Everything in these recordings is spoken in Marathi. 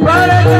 Para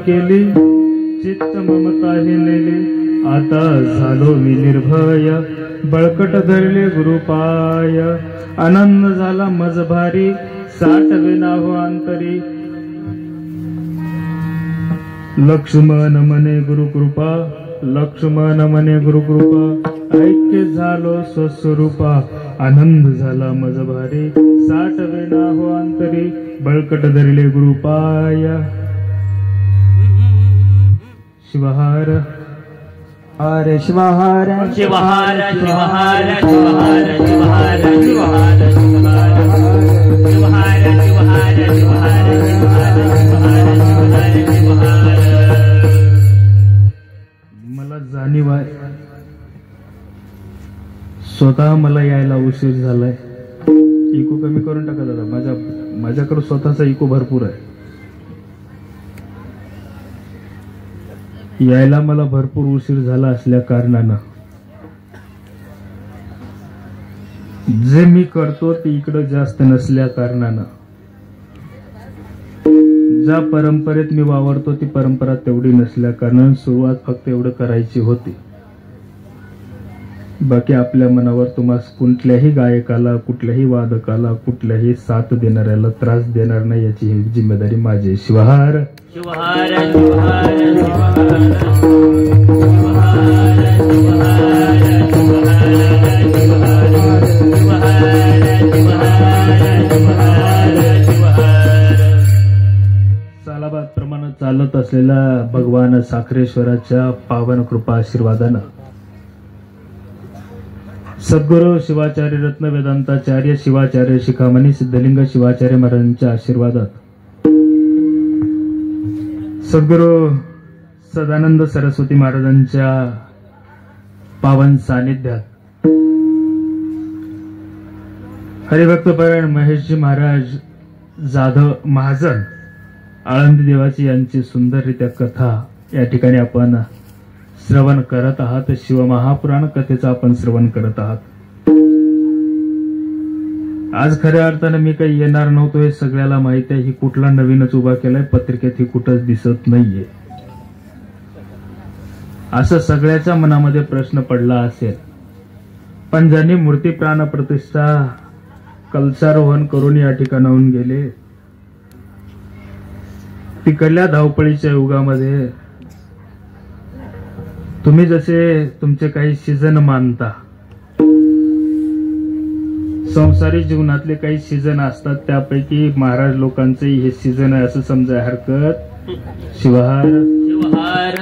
केली, चित्त ममता हिलेली, आता झालो मी निर्भय, बळकट धरले गुरुपाय, आनंद झाला मज भारी, साठवे नाहो अंतरी, लक्ष्मण मने गुरुकृपा, लक्ष्मण मने गुरुकृपा, ऐक्य झालो स्वस्वरूपा, आनंद झाला मज भारी, साठवे नाहो अंतरी, बळकट धरले गुरुपाय. शिवहार हरे शिवहार शिवहार शिवहार शिवहार शिवहार शिवहार शिवहार शिवहार शिवहार शिवहार शिवहार शिवहार. मला जाणीव आहे स्वतः मला यायला उशीर झालाय. इको कमी करून टाका दादा, माझ्याकडे स्वतःचा इको भरपूर आहे. यायला मला भरपूर उशीर झाला असल्या कारणानं जे मी करतो ते इकडं जास्त नसल्या कारणानं ज्या परंपरेत मी वावरतो ती परंपरा तेवढी नसल्या कारणानं सुरुवात फक्त एवढं करायची होती. बाकी आपल्या मनावर तुम्हाला कुठल्याही गायकाला, कुठल्याही वादकाला, कुठल्याही साथ देणाऱ्याला त्रास देणार नाही याची जिम्मेदारी माझी. शिवहार शिवहार शिवहार सालाबाद प्रमाणे चालत असलेल्या भगवान साखरेश्वराच्या पावन कृपा आशीर्वादानं सद्गुरू शिवाचार्य रत्न वेदांताचार्य शिवाचार्य शिखामणी सिद्धलिंग शिवाचार्य महाराजांच्या आशीर्वादात सद्गुरू सदानंद सरस्वती महाराजांच्या पावन सानिध्यात हरिभक्तपरायण महेशजी महाराज जाधव महाजन आळंदी देवाची यांची सुंदररित्या कथा या ठिकाणी आपण श्रवण करत आहात. शिवमहापुराण कथेचं आपण श्रवण करत आहात. आज खऱ्या अर्थानं मी काही येणार नव्हतो हे सगळ्याला माहित आहे. ही कुठला नवीनच उभा केलाय, पत्रिकेत ही कुठंच दिसत नाहीये असं सगळ्याच्या मनामध्ये प्रश्न पडला असेल. पण ज्यांनी मूर्ती प्राण प्रतिष्ठा कलशारोहण करून या ठिकाणाहून गेले, तिकडल्या धावपळीच्या युगामध्ये तुम्ही जसे तुमचे काही सीझन मानता, संसारी जीवनातले काही सीझन असतात, त्यापैकी महाराज लोकांचे हे सीझन आहे असं समजाय हरकत. शिवहार शिवहार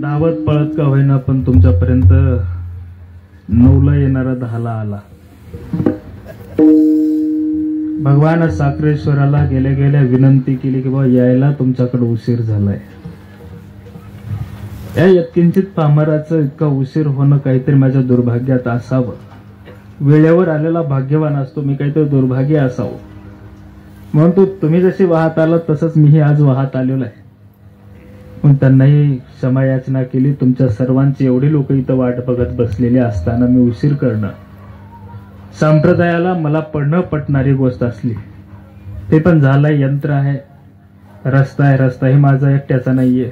धावत पळत का होईना पण तुमच्यापर्यंत 9ला येणारा 10ला आला. भगवान साखरेश्वराला गेल्या गेल्या विनंती केली की बाबा यायला तुमच्याकडे उशीर झालाय. या यत्किंचित पामराचं इतका उशीर होणं काहीतरी माझ्या दुर्भाग्यात असावं. वेळेवर आलेला भाग्यवान असतो मी, काहीतरी दुर्भाग्य असावं म्हणून तुम्ही जशी वाहत आलात तसंच मीही आज वाहत आलेलो आहे. पण त्यांनाही क्षमा याचना केली. तुमच्या सर्वांची एवढी लोक इथं वाट बघत बसलेली असताना मी उशीर करणं संप्रदायाला मला पटणारी गोष्ट असली. ते पण झालंय, यंत्र आहे, रस्ता आहे. रस्ता हे माझा एकट्याचा नाहीये,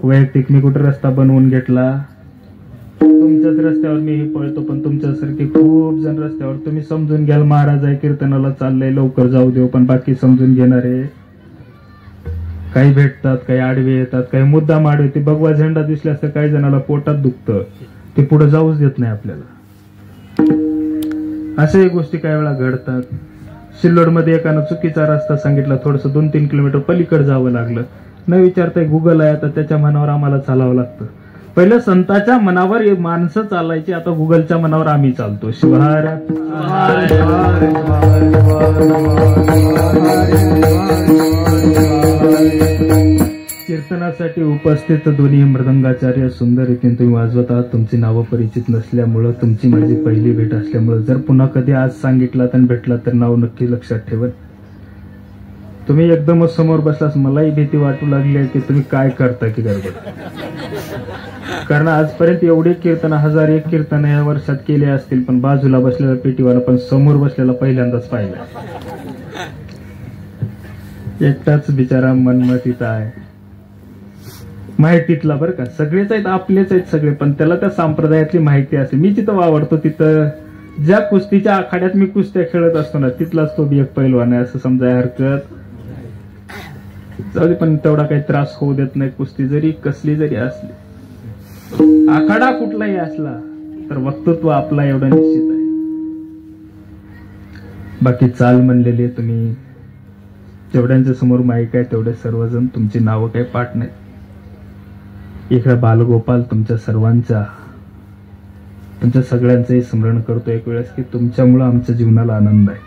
वैयक्तिक मी कुठे रस्ता बनवून घेतला. तुमच्याच रस्त्यावर मीही पळतो, पण तुमच्यासारखे खूप जण रस्त्यावर. तुम्ही समजून घ्याल महाराज आहे, कीर्तनाला चाललंय, लवकर जाऊ देऊ. पण बाकी समजून घेणारे काही भेटतात, काही आडवे येतात, काही मुद्दाम आडवे. ते भगवा झेंडा दिसल्या असं काही जणाला पोटात दुखतं, ते पुढे जाऊच देत नाही आपल्याला. अशाही गोष्टी काही वेळा घडतात. सिल्लोडमध्ये एकानं चुकीचा रस्ता सांगितला, थोडस 2-3 किलोमीटर पलीकडे जावं लागलं. न विचारताय गुगल आहे, आता त्याच्या मनावर आम्हाला चालावं लागतं. पहिलं संतांच्या मनावर माणसं चालायची, आता गुगलच्या मनावर आम्ही चालतो. शिवहार कीर्तनासाठी उपस्थित दोन्ही मृदंगाचार्य सुंदर रीतीने तुम्ही वाजवत आहात. तुमची नावं परिचित नसल्यामुळं, तुमची माझी पहिली भेट असल्यामुळं, जर पुन्हा कधी आज सांगितलात आणि भेटला तर नाव नक्की लक्षात ठेवा. तुम्ही एकदमच समोर बसलास, मलाही भीती वाटू लागली आहे की तुम्ही काय करता की गडबड. कारण आजपर्यंत एवढे कीर्तन 1001 कीर्तन या वर्षात केले असतील, पण बाजूला बसलेला पेटीवाला पण समोर बसलेला पहिल्यांदाच पाहिला. एकटाच बिचारा मनमतीचा आहे, माहितीतला बरं का. सगळेच आहेत, आपलेच आहेत सगळे, पण त्याला त्या संप्रदायातली माहिती असेल. मी जिथं वावरतो तिथं ज्या कुस्तीच्या आखाड्यात मी कुस्त्या खेळत असतो ना, तिथलाच तो बी एक पैलवान आहे असं समजाय हरकत. जाऊ दे, पण तेवढा काही त्रास होऊ देत नाही. कुस्ती जरी कसली जरी असली, आखाडा कुठलाही असला तर वक्तृत्व आपला एवढं निश्चित आहे. बाकी चाल म्हणलेली तुम्ही जेवढ्यांच्या समोर माईक आहे तेवढे सर्वजण, तुमची नावं काही पाठ नाही. इकडे बालगोपाल तुमच्या सर्वांच्या, तुमच्या सगळ्यांचंही स्मरण करतो एक वेळेस की तुमच्यामुळं आमच्या जीवनाला आनंद आहे.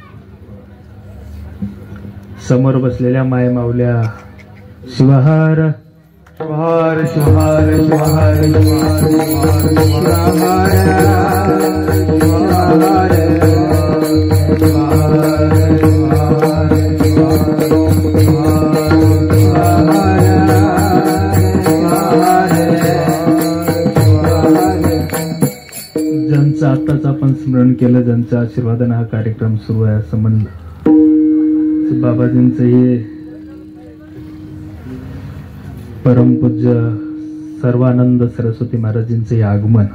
समोर बसलेल्या माय माऊल्या शिवहार शिवहार शिवहार शिवहार ज्यांचं आताच आपण स्मरण केलं, ज्यांच्या आशीर्वादाने हा कार्यक्रम सुरू आहे असं म्हणलं, बाबाजींचं हे परमपूज्य सर्वानंद सरस्वती महाराजांचं हे आगमन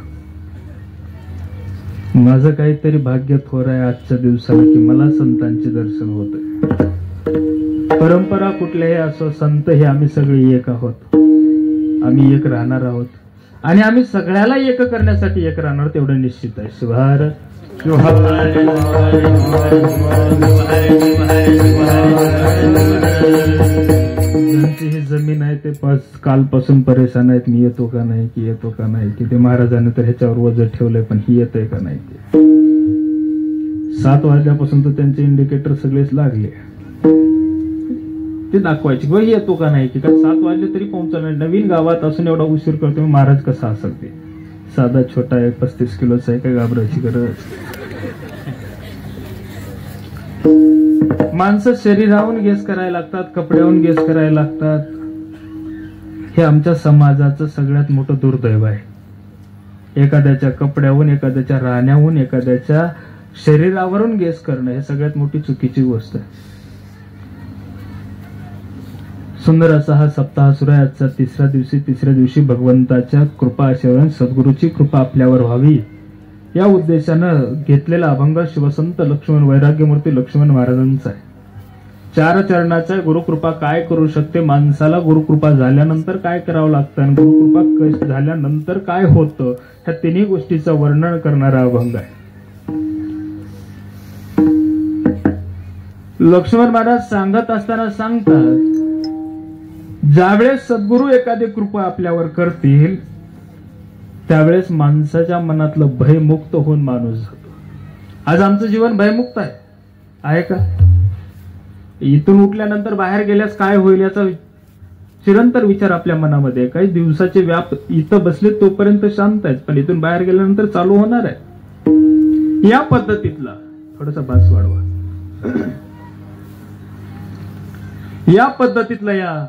माझं काहीतरी भाग्य थोर आहे आजच्या दिवसाला की मला संतांचे दर्शन होत. परंपरा कुठल्याही असो, संत हे आम्ही सगळे एक आहोत, आम्ही एक राहणार आहोत आणि आम्ही सगळ्याला एक करण्यासाठी एक राहणार तेवढं निश्चित आहे. शिवहार ज्यांची ही जमीन आहे ते कालपासून परेशान आहेत, मी येतो का नाही, की येतो का नाही, की ते महाराजांनी तर ह्याच्यावर वजन ठेवलंय पण ही येतंय का नाही. 7 वाजल्यापासून तर त्यांचे इंडिकेटर सगळेच लागले, ते दाखवायचे की येतो का नाही, की काय 7 वाजले तरी पोहोचला नाही. नवीन गावात असून एवढा उशीर करतो महाराज कसा असेल ते. साधा छोटा आहे, 35 किलोचा आहे, काय घाबरायची गरज. माणसं शरीराहून गेस करायला लागतात, कपड्याहून गेस करायला लागतात. हे आमच्या समाजाचं सगळ्यात मोठं दुर्दैव आहे. एखाद्याच्या कपड्याहून, एखाद्याच्या राहण्याहून, एखाद्याच्या शरीरावरून गेस करणं हे सगळ्यात मोठी चुकीची गोष्ट आहे. सुंदर असा हा सप्ताह सुरू आहे. आजचा तिसऱ्या दिवशी भगवंताच्या कृपा आशीर्वाद, सद्गुरूची कृपा आपल्यावर व्हावी या उद्देशानं घेतलेला अभंग शिवसंत लक्ष्मण वैराग्यमूर्ती लक्ष्मण महाराजांचा आहे. 4 चरणाचा गुरुकृपा काय करू शकते, माणसाला गुरुकृपा झाल्यानंतर काय करावं लागतं आणि गुरुकृपा झाल्यानंतर काय होतं, ह्या तिन्ही गोष्टीचं वर्णन करणारा अभंग आहे. लक्ष्मण महाराज सांगत असताना सांगतात, ज्यावेळेस सद्गुरू एखादी कृपा आपल्यावर करतील त्यावेळेस माणसाच्या मनातलं भयमुक्त होऊन माणूस जातो. आज आमचं जीवन भयमुक्त आहे का? इथून उठल्यानंतर बाहेर गेल्यास काय होईल याचा चिरंतर विचार आपल्या मनामध्ये. काही दिवसाचे व्याप इथं बसले तोपर्यंत शांत आहेत, पण इथून बाहेर गेल्यानंतर चालू होणार आहे. या पद्धतीतला थोडासा बास वाढवा. या पद्धतीतला या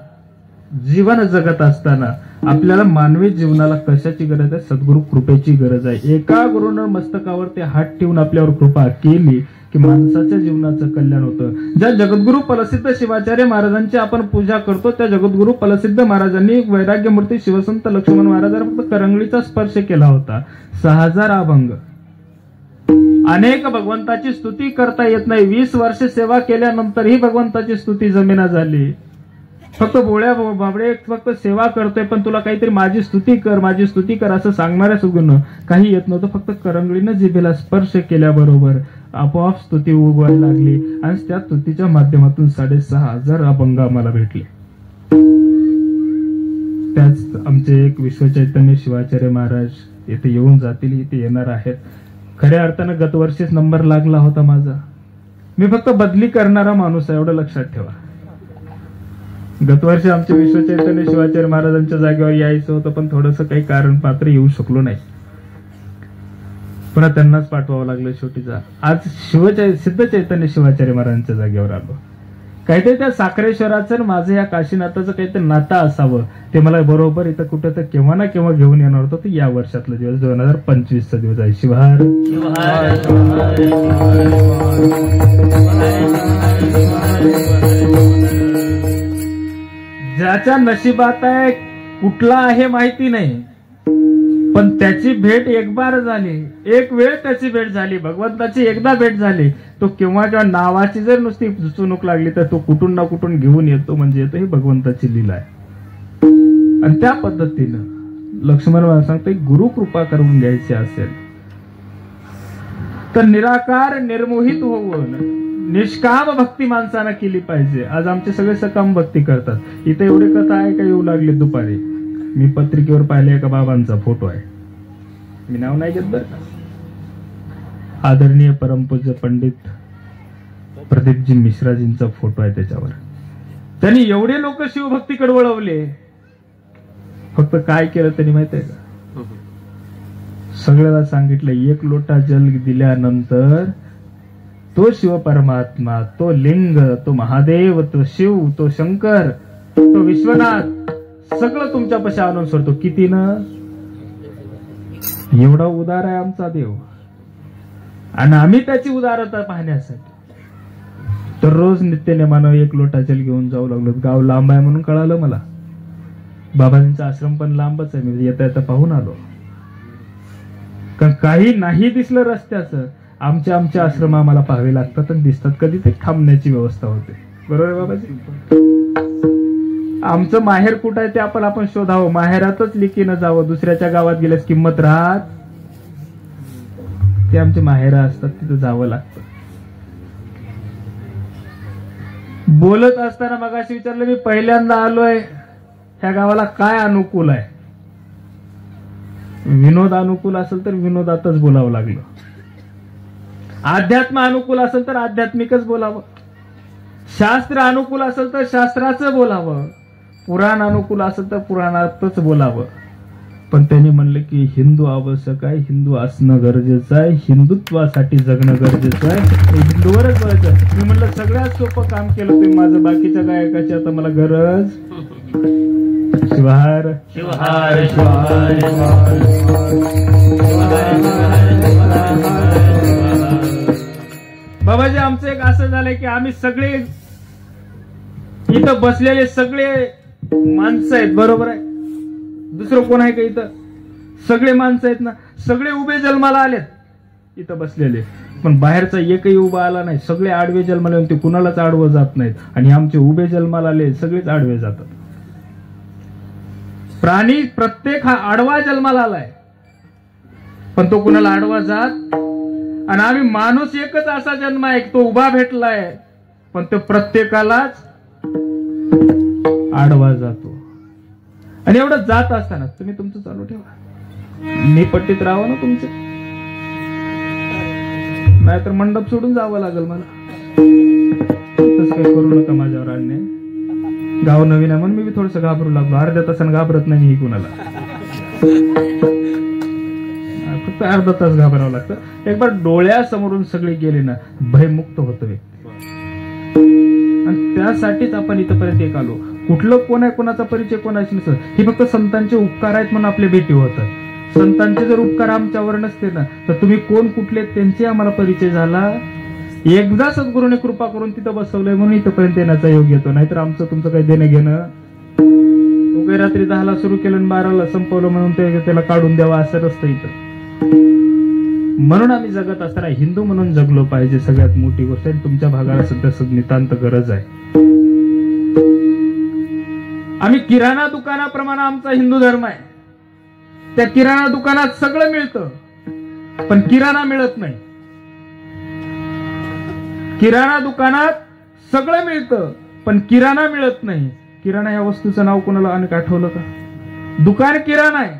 जीवन जगत असताना आपल्याला मानवी जीवनाला कशाची गरज आहे? सद्गुरु कृपेची गरज आहे. एका गुरुनं मस्तकावर ते हात ठेवून आपल्यावर कृपा केली की माणसाच्या जीवनाचं कल्याण होतं. ज्या जगद्गुरु फलसिद्ध शिवाचार्य महाराजांची आपण पूजा करतो त्या जगद्गुरु फलसिद्ध महाराजांनी वैराग्यमूर्ती शिवसंत लक्ष्मण महाराजांवर फक्त करंगळीचा स्पर्श केला होता. 6000 अभंग, अनेक भगवंताची स्तुती करता येत नाही. 20 वर्ष सेवा केल्यानंतरही भगवंताची स्तुती जमेना झाली. फक्त बोळ्या बाबडे फक्त सेवा करतोय, पण तुला काहीतरी माझी स्तुती कर, माझी स्तुती कर असं सांगणाऱ्या सुगुण काही येत नव्हतं. फक्त करंगळीनं जिभेला स्पर्श केल्याबरोबर आपोआप स्तुती उगवायला लागली आणि त्या स्तुतीच्या माध्यमातून 6500 अभंग आम्हाला भेटले. त्याच आमचे एक विश्वचैतन्य शिवाचार्य महाराज येथे येऊन जातील, इथे येणार आहेत. खऱ्या अर्थानं गतवर्षीच नंबर लागला होता माझा. मी फक्त बदली करणारा माणूस आहे, एवढं लक्षात ठेवा. गतवर्षी आमचे विश्वचैतन्य शिवाचार्य महाराजांच्या जागेवर यायचं होतं, पण थोडंसं काही कारण पात्र येऊ शकलो नाही. पुन्हा त्यांनाच पाठवावं लागलं शेवटीचा. आज सिद्ध चैतन्य शिवाचार्य महाराजांच्या जागेवर आलो. काहीतरी त्या साखरेश्वराचं आणि माझं या काशीनाथाचं काहीतरी नातं असावं. ते मला बरोबर इथं कुठं तर केव्हा ना केव्हा घेऊन येणार होतं. ते या वर्षातला दिवस 2025चा दिवस आहे. शिवहार शिवहार शिवहार ज्याच्या नशिबात आहे कुठला आहे माहिती नाही, पण त्याची भेट एक बार झाली, एक वेळ त्याची भेट झाली, भगवंताची एकदा भेट झाली. तो केव्हा जेव्हा नावाची जर नुसती चुणूक लागली तर तो कुठून ना कुठून घेऊन येतो. म्हणजे येतो ही भगवंताची लीला आहे. आणि त्या पद्धतीनं लक्ष्मण मला सांगतो गुरु कृपा करून घ्यायची असेल तर निराकार निर्मोहित होऊन निष्काम भक्ती माणसानं केली पाहिजे. आज आमचे सगळे सकाम भक्ती करतात. इथे एवढी कथा आहे का येऊ लागली दुपारी. मी पत्रिकेवर पाहिले एका बाबांचा फोटो आहे, मी नाव नाही घेत बरं का. आदरणीय परमपूज्य पंडित प्रदीपजी मिश्राजींचा फोटो आहे त्याच्यावर. त्यांनी एवढे लोक शिवभक्तीकडे वळवले. फक्त काय केलं त्यांनी माहिती आहे का? सगळ्याला सांगितलं एक लोटा जल दिल्यानंतर तो शिव परमात्मा, तो लिंग, तो महादेव, तो शिव, तो शंकर, तो विश्वनाथ सगळं तुमच्यापाशी आणून सोडतो. किती न एवढा उदार आहे आमचा देव. आणि आम्ही त्याची उदारता पाहण्यासाठी तर रोज नित्यनेमानं एक लोटा जल घेऊन जाऊ लागलो. गाव लांब आहे म्हणून कळालं मला. बाबाजींचा आश्रम पण लांबच आहे. मी येता येता पाहून आलो. कारण काही नाही दिसलं रस्त्याचं, आमचे आश्रम आम्हाला पाहावे लागतात आणि दिसतात. कधी ते थांबण्याची व्यवस्था होते. बरोबर आहे बाबाजी. आमचं माहेर कुठं आहे ते आपण शोधावं. माहेरातच लिकीनं जावं. दुसऱ्याच्या गावात गेल्यास किंमत राहत. ते आमचे माहेर असतात, तिथं जावं लागतं. बोलत असताना मगाशी विचारलं, मी पहिल्यांदा आलोय ह्या गावाला काय अनुकूल आहे. विनोद अनुकूल असेल तर विनोदातच बोलावं लागलं. अध्यात्म अनुकूल असेल तर आध्यात्मिकच बोलावं. शास्त्र अनुकूल असेल तर शास्त्राचं बोलावं. पुराण अनुकूल असेल तर पुराणातच बोलावं. पण त्यांनी म्हणलं की हिंदू आवश्यक आहे, हिंदू असणं गरजेचं आहे, हिंदुत्वासाठी जगणं गरजेचं आहे, हिंदूवरच बोलायचं. मी म्हणलं सगळ्यात सोपं काम केलं तुम्ही माझं. बाकीच्या गायकाची आता मला गरज. शिवहार शिवहार शिवहार बाबाजी. आमचं एक असं झालंय की आम्ही सगळे इथं बसलेले सगळे माणसं आहेत. बरोबर आहे. दुसरं कोण आहे का इथं? सगळे माणसं आहेत ना. सगळे उभे जन्माला आलेत इथं बसलेले, पण बाहेरचा एकही उभा आला नाही. सगळे आडवे जन्माला येऊन ते कुणालाच आडवं जात नाहीत. आणि आमचे उभे जन्माला आले सगळेच आडवे जातात. प्राणी प्रत्येक हा आडवा जन्माला आलाय, पण तो कुणाला आडवा जात. आणि आम्ही माणूस एकच असा जन्म आहे तो उभा भेटलाय, पण तो प्रत्येकालाच आडवा जातो. आणि एवढं जात असताना तुम्ही तुमचं चालू ठेवा. मी पट्टीत राहावं ना तुमचं, नाहीतर मंडप सोडून जावं लागेल मला. तसं काही करू नका माझ्यावर अन्याय. गाव नवीन आहे म्हणून मी थोडस घाबरू लागलो. अर्ध्या तासानं घाबरत नाही मी कुणाला. फक्त अर्धा तास घाबरावं लागतं. एक बार डोळ्यासमोरून सगळे गेले ना भयमुक्त होतं व्यक्ती. आणि त्यासाठीच आपण इथपर्यंत एक आलो. कुठलं कोण आहे, कोणाचा परिचय कोणाशी नसतं. हे फक्त संतांचे उपकार आहेत म्हणून आपले भेटी होतात. संतांचे जर उपकार आमच्यावर नसते ना तर तुम्ही कोण कुठले त्यांचे आम्हाला परिचय झाला. एकदा सद्गुरूने कृपा करून तिथं बसवलंय म्हणून इथपर्यंत येण्याचा योग येतो. नाहीतर आमचं तुमचं काही देणं घेणं. काही रात्री 10ला सुरू केलं आणि 12ला संपवलं म्हणून त्याला काढून द्यावा असं नसतं इथं. म्हणून आम्ही जगत असताना हिंदू म्हणून जगलो पाहिजे. सगळ्यात मोठी गोष्ट आहे. तुमच्या भागाला सध्या नितांत गरज आहे. आम्ही किराणा दुकानाप्रमाणे आमचा हिंदू धर्म आहे. त्या किराणा दुकानात सगळं मिळतं, पण किराणा मिळत नाही. किराणा दुकानात सगळं मिळतं, पण किराणा मिळत नाही. किराणा या वस्तूचं नाव कोणाला अनेक आठवलं का? दुकान किराणा आहे,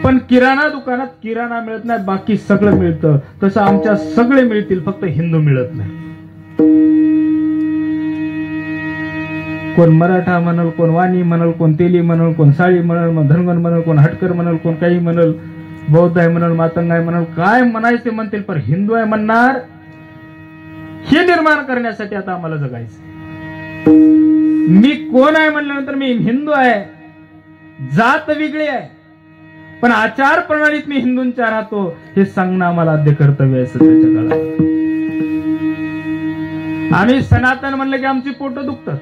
पण किराणा दुकानात किराणा मिळत नाही, बाकी सगळं मिळतं. तसं आमच्या सगळे मिळतील, फक्त हिंदू मिळत नाही. कोण मराठा म्हणल, कोण वाणी म्हणल, कोण तेली म्हणल, कोण साळी म्हणल, धनगर म्हणल, कोण हटकर म्हणल, कोण काही म्हणल, बौद्ध आहे म्हणल, मातंग आहे म्हणल, काय म्हणायचे म्हणतील, पण हिंदू आहे म्हणणार हे निर्माण करण्यासाठी आता आम्हाला जगायचं. मी कोण आहे म्हणल्यानंतर मी हिंदू आहे, जात वेगळी आहे, पण आचार प्रणालीत मी हिंदूंच्या राहतो हे सांगणं आम्हाला आद्य कर्तव्य आहे सध्याच्या काळात. आम्ही सनातन म्हणलं की आमची पोटं दुखतात,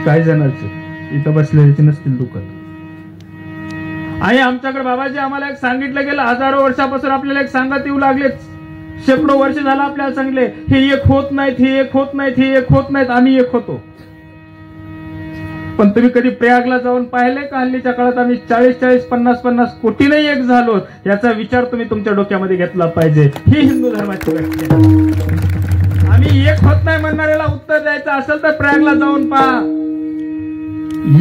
काही जणांचे इथं बसलेल्याची नसतील दुखत. आणि आमच्याकडे बाबाजी आम्हाला एक सांगितलं गेलं, हजारो वर्षापासून आपल्याला एक सांगत येऊ लागलेच, शेकडो वर्ष झालं आपल्याला सांगले, हे एक होत नाहीत, हे एक होत नाहीत, हे एक होत नाहीत, आम्ही एक होतो. पण तुम्ही कधी प्रयागला जाऊन पाहिले का? हल्लीच्या काळात आम्ही 40-40, 50-50 कोटीने एक झालो, याचा विचार तुम्ही तुमच्या डोक्यामध्ये घेतला पाहिजे. ही हिंदू धर्माची व्याख्या. आम्ही एक होत नाही म्हणणाऱ्याला उत्तर द्यायचं असेल तर प्रयागला जाऊन पहा.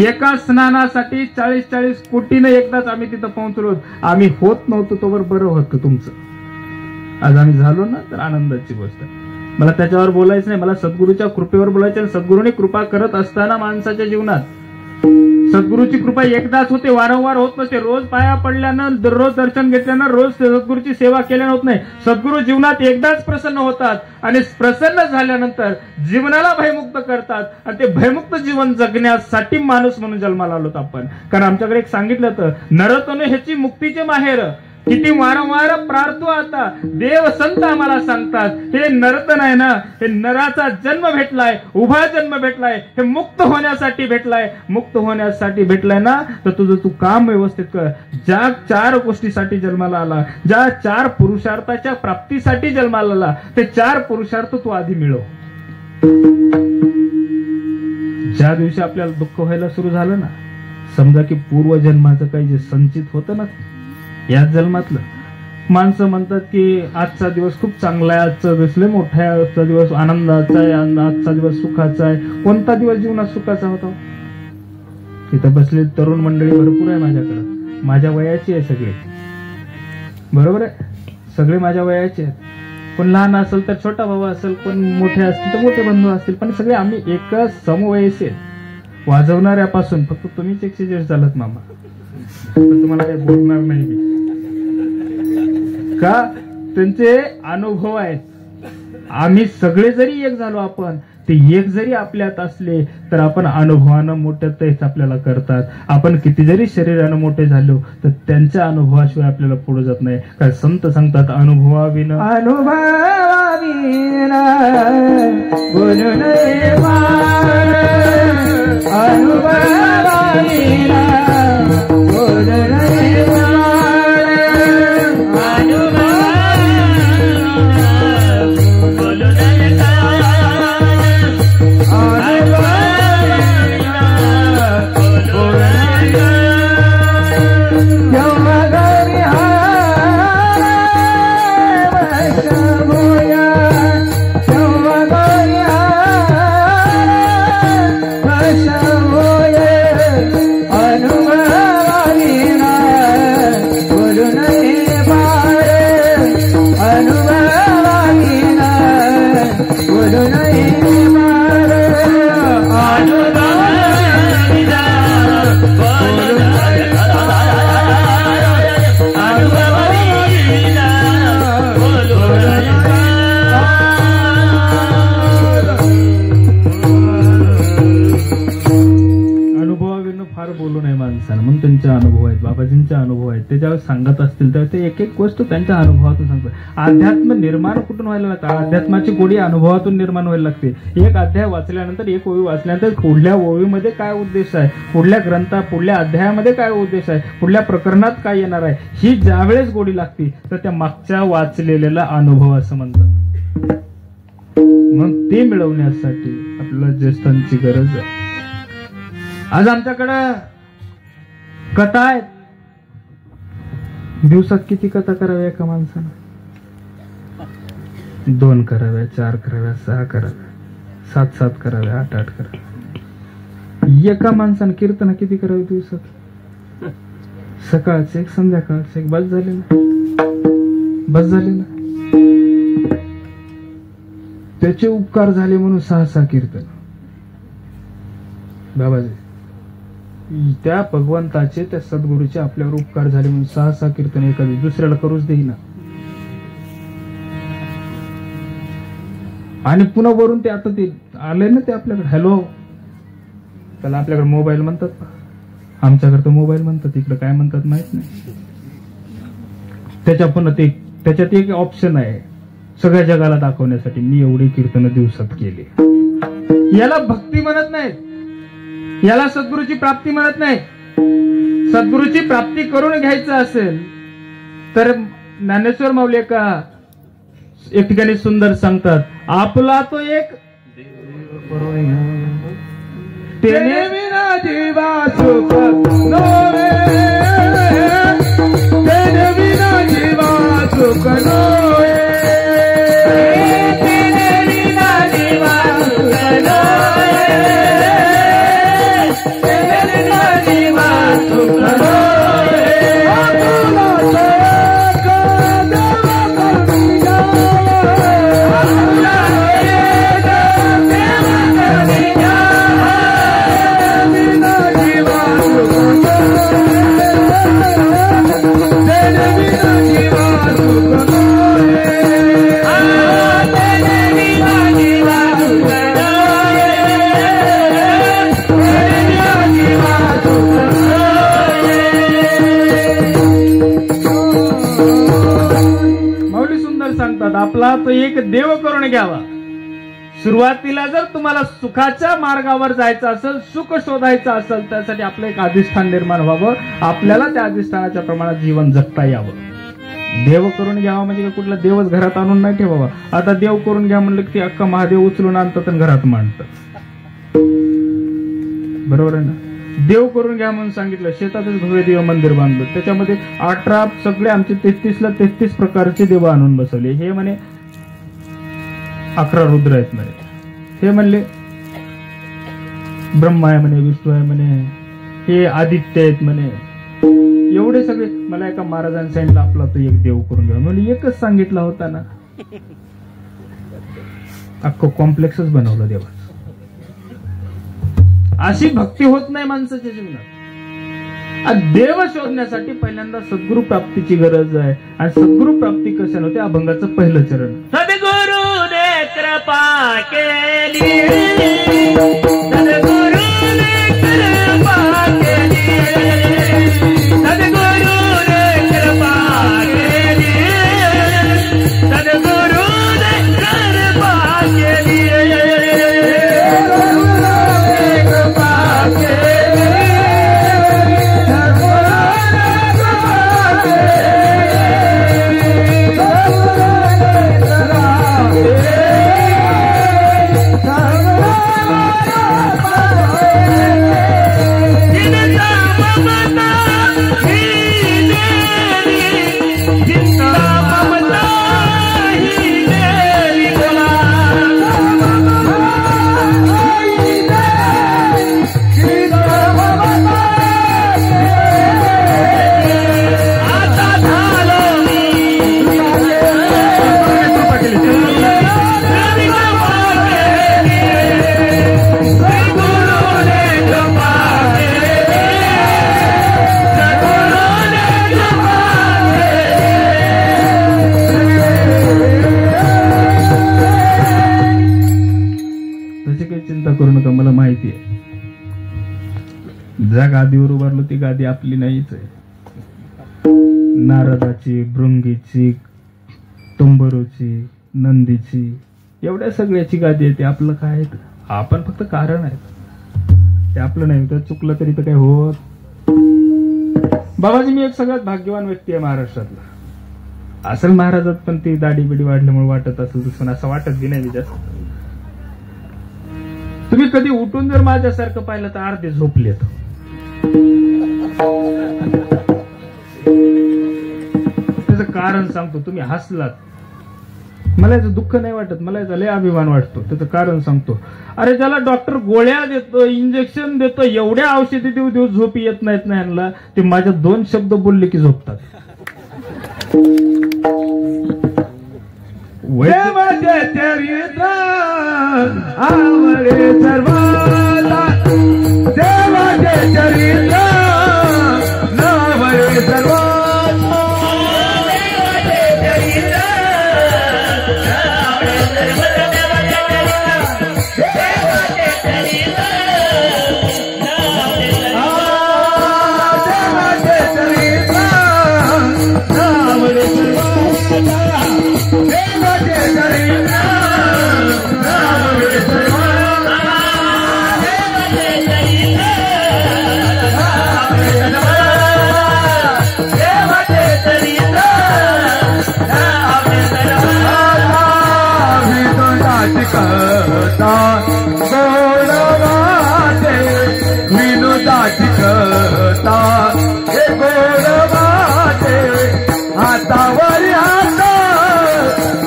एका स्नानासाठी 40-40 कोटीने एकदाच आम्ही तिथं पोहोचलो. आम्ही होत नव्हतो तोवर बरं होतं तुमचं. आज आम्ही झालो ना, तर आनंदाची गोष्ट. मला त्याच्यावर बोलायचं नाही, मला सद्गुरूच्या कृपेवर बोलायचं. सद्गुरूने कृपा करत असताना माणसाच्या जीवनात सद्गुरूची कृपा एकदाच होते, वारंवार होत नसते. रोज पाया पडल्यानं, दररोज दर्शन घेतल्यानं, रोज सद्गुरूची सेवा केल्यानं होत नाही. सद्गुरू जीवनात एकदाच प्रसन्न होतात आणि प्रसन्न झाल्यानंतर जीवनाला भयमुक्त करतात. आणि ते भयमुक्त जीवन जगण्यासाठी माणूस म्हणून जन्माला आलोत आपण. कारण आमच्याकडे एक सांगितलं होतं, नरतनु ह्याची मुक्तीचे माहेर. किती वारंवार प्रार्थो आता देव संत आम्हाला सांगतात, हे नर्तन आहे ना, हे नराचा जन्म भेटलाय, उभा जन्म भेटलाय, हे मुक्त होण्यासाठी भेटलाय. मुक्त होण्यासाठी भेटलाय ना, तर तुझं तू काम व्यवस्थित कर. ज्या 4 गोष्टीसाठी जन्माला आला, ज्या 4 पुरुषार्थाच्या प्राप्तीसाठी जन्माला आला, ते 4 पुरुषार्थ तू आधी मिळव. ज्या दिवशी आपल्याला दुःख व्हायला सुरू झालं ना, समजा की पूर्वजन्माचं काही जे संचित होतं ना, याच जन्मातलं. माणसं म्हणतात की आजचा दिवस खूप चांगला आहे, आजचा दिवस लय मोठा आहे, आजचा दिवस आनंदाचा आहे, आजचा दिवस सुखाचा आहे. कोणता दिवस जीवनात सुखाचा होता? इथं बसले तरुण मंडळी भरपूर आहे माझ्याकडे, माझ्या वयाची आहे सगळे, बरोबर आहे, सगळे माझ्या वयाचे आहेत. कोण लहान असेल तर छोटा भाऊ असेल, कोण मोठे असतील तर मोठे बंधू असतील, पण सगळे आम्ही एकाच समवयसी आहेत. वाजवणाऱ्यापासून फक्त तुम्हीच 140 झालात मामा, पण तुम्हाला काही बोलणार नाही मी, का त्यांचे अनुभव आहेत. आम्ही सगळे जरी एक झालो, आपण ते एक जरी आपल्यात असले तर आपण अनुभवानं मोठे तेच आपल्याला करतात. आपण किती जरी शरीरानं मोठे झालो तर त्यांच्या अनुभवाशिवाय आपल्याला पुढे जात नाही. कारण संत सांगतात, अनुभवाविना बोलू नये त्यांचे अनुभव आहेत, बाबाजींचे अनुभव आहेत. ते ज्यावेळेस सांगत असतील तर ते एक एक गोष्ट त्यांच्या अनुभवातून सांगतात. अध्यात्म निर्माण कुठून व्हायला लागतं? अध्यात्माची गोडी अनुभवातून निर्माण व्हायला लागते. एक अध्याय वाचल्यानंतर, एक ओवी वाचल्यानंतर पुढल्या ओवीमध्ये काय उद्देश आहे, पुढल्या ग्रंथात, पुढल्या अध्यायामध्ये काय उद्देश आहे, पुढल्या प्रकरणात काय येणार आहे, ही ज्यावेळेस गोडी लागते तर त्या मागच्या वाचलेल्या अनुभव असं म्हणतात. मग ते मिळवण्यासाठी आपल्याला ज्येष्ठांची गरज आहे. आज आमच्याकडं कथा आहेत. दिवसात किती कथा कराव्या एका माणसानं? 2 कराव्या, 4 कराव्या, 6 कराव्या, 7-7 कराव्या, 8-8 कराव्या. एका माणसानं कीर्तन किती करावे दिवसात? सकाळचे एक, संध्याकाळचे एक, बस झाले ना, बस झाले ना. त्याचे उपकार झाले म्हणून 6-6 कीर्तन. बाबाजी, त्या भगवंताचे, त्या सद्गुरूचे आपल्यावर उपकार झाले म्हणून 6-6 कीर्तन एखादी दुसऱ्याला करूच देईना. आणि पुन्हा वरून ते आता ते आले ना ते आपल्याकडे हॅलो, त्याला आपल्याकडे मोबाईल म्हणतात, आमच्याकडे तर मोबाईल म्हणतात, इकडे काय म्हणतात माहित नाही. त्याच्यात एक ऑप्शन आहे सगळ्या जगाला दाखवण्यासाठी, मी एवढी कीर्तन दिवसात केली. याला भक्ती म्हणत नाही, याला सद्गुरूची प्राप्ती म्हणत नाही. सद्गुरूची प्राप्ती करून घ्यायचं असेल तर ज्ञानेश्वर माऊली एक ठिकाणी सुंदर सांगतात, आपला तो एक तेने विना जीवा सुख नोवे, तेने विना जीवा सुख नोवे, तेने विना जीवा सुख नोवे, तेने विना जीवा सुख नोवे. आपला तो एक देव करून घ्यावा. सुरुवातीला जर तुम्हाला सुखाच्या मार्गावर जायचं असेल, सुख शोधायचं असेल, त्यासाठी आपलं एक अधिष्ठान निर्माण व्हावं, आपल्याला त्या अधिष्ठानाच्या प्रमाणात जीवन जगता यावं. देव करून घ्यावा म्हणजे कुठला देवच घरात आणून नाही ठेवावा. आता देव करून घ्या म्हणलं की अख्खा महादेव उचलून आणतात आणि घरात मांडतात, बरोबर आहे ना. देव करून घ्या म्हणून सांगितलं, शेतातच भव्य देव मंदिर बांधलं, त्याच्यामध्ये 18 सगळे आमचे 33ला 33 प्रकारचे देव आणून बसवले. हे म्हणे 11 रुद्र आहेत म्हणे, हे म्हणले ब्रह्मा आहे म्हणे, विष्णू आहे म्हणे, हे आदित्य आहेत म्हणे, एवढे सगळे. मला एका महाराजांनी सांगितलं आपला तो एक देव करून घ्या, म्हणजे एकच सांगितला होता ना, अख्खं कॉम्प्लेक्सच बनवलं देवाचं. अशी भक्ती होत नाही माणसाच्या जीवनात. देव शोधण्यासाठी पहिल्यांदा सद्गुरु प्राप्तीची गरज आहे. आणि सद्गुरु प्राप्ती कशाने होते? अभंगाचं पहिलं चरण, सद्गुरु ने कृपा केली, सद्गुरु ने कृपा केली, सद्गुरु ने कृपा केली, सद्गुरु ने कृपा केली. करू नका, मला माहिती आहे ज्या गादीवर उभारलो ती गादी आपली नाहीच आहे. नारदाची, भृंगीची, तुंबरूची, नंदीची, एवढ्या सगळ्याची गादी आहे. ते आपलं काय आहे? आपण फक्त कारण आहे, ते आपलं नाही. तर चुकलं तरी तर काय होत. बाबाजी, मी एक सगळ्यात भाग्यवान व्यक्ती आहे महाराष्ट्रातला. असेल महाराजात पण ती दाढी बिडी वाढल्यामुळे वाटत असेल, पण असं वाटत बी नाही मी जास्त. तुम्ही कधी उठून जर माझ्यासारखं पाहिलं तर अर्धे झोपलेत. त्याचं कारण सांगतो. तुम्ही हसलात, मला याचं दुःख नाही वाटत, मला याचा लय अभिमान वाटतो. त्याचं कारण सांगतो. अरे ज्याला डॉक्टर गोळ्या देतो, इंजेक्शन देतो, एवढ्या औषधी देऊ देऊ झोप येत नाहीत ना यांना, ते माझ्या 2 शब्द बोलले की झोपतात. देवाचे चरित्र आवडे सर्वाला, देवाचे चरित्र आवडे सर्वाला, देवाचे चरित्र आवडे सर्वाला. कथा गोड वाटे विनोदाची कथा हे गोड वाटे हातावर हात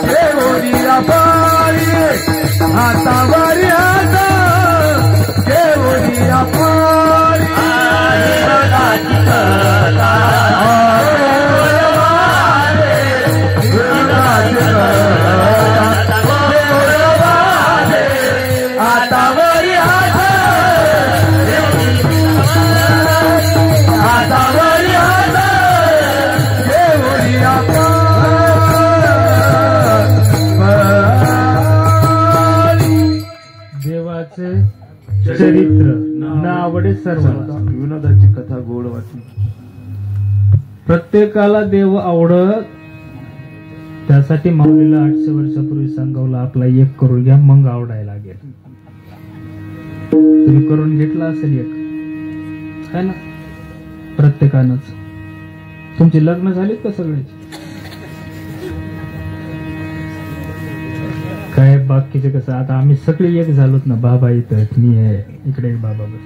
देवोरी आपारी हातावर हात देवोरी आपारी विनोदाची कथा चरित्र न आवडे सर्वांना. विनोदाची कथा गोड वाटली. प्रत्येकाला देव आवडत. त्यासाठी माऊलीला 800 वर्षापूर्वी सांगवलं आपला 1 करून घ्या मग आवडायला लागेल. तुम्ही करून घेतला असेल 1 है ना प्रत्येकानंच. तुमची लग्न झालीत का सगळ्याची? काय बाकीचे कसं आता आम्ही सगळे एक झालोत ना. बाबा इथं मी आहे इकडे एक बाबा बस.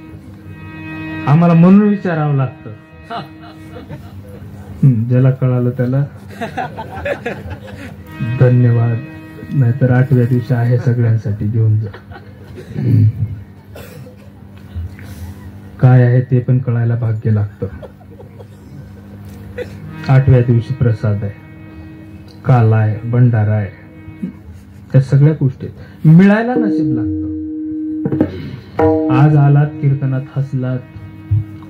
आम्हाला म्हणून विचारावं लागतं. ज्याला कळालं त्याला धन्यवाद. नाहीतर 8व्या दिवशी आहे सगळ्यांसाठी घेऊन जा. काय आहे ते पण कळायला भाग्य लागतं. 8व्या दिवशी प्रसाद आहे, काला आहे, भंडारा आहे, त्या सगळ्या गोष्टी मिळायला नशीब लागतं. आज आलात कीर्तनात हसलात,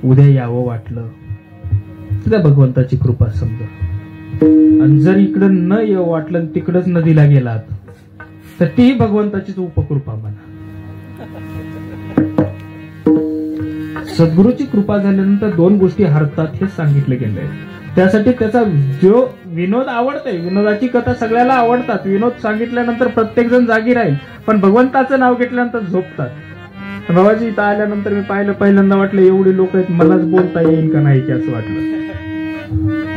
उद्या यावं वाटलं त्या भगवंताची कृपा समजा. आणि जर इकडं न येऊ वाटलं तिकडच नदीला गेलात तर तीही भगवंताचीच उपकृपा म्हणा. सद्गुरूची कृपा झाल्यानंतर 2 गोष्टी हरतात हे सांगितलं गेलंय. त्यासाठी त्याचा जो विनोद आवडतोय, विनोदाची कथा सगळ्याला आवडतात. विनोद सांगितल्यानंतर प्रत्येक जण जागी राहील, पण भगवंताचं नाव घेतल्यानंतर झोपतात. बाबाजी इथं आल्यानंतर मी पाहिलं, पहिल्यांदा वाटलं एवढे लोक आहेत, मलाच बोलता येईल का नाही की असं वाटलं.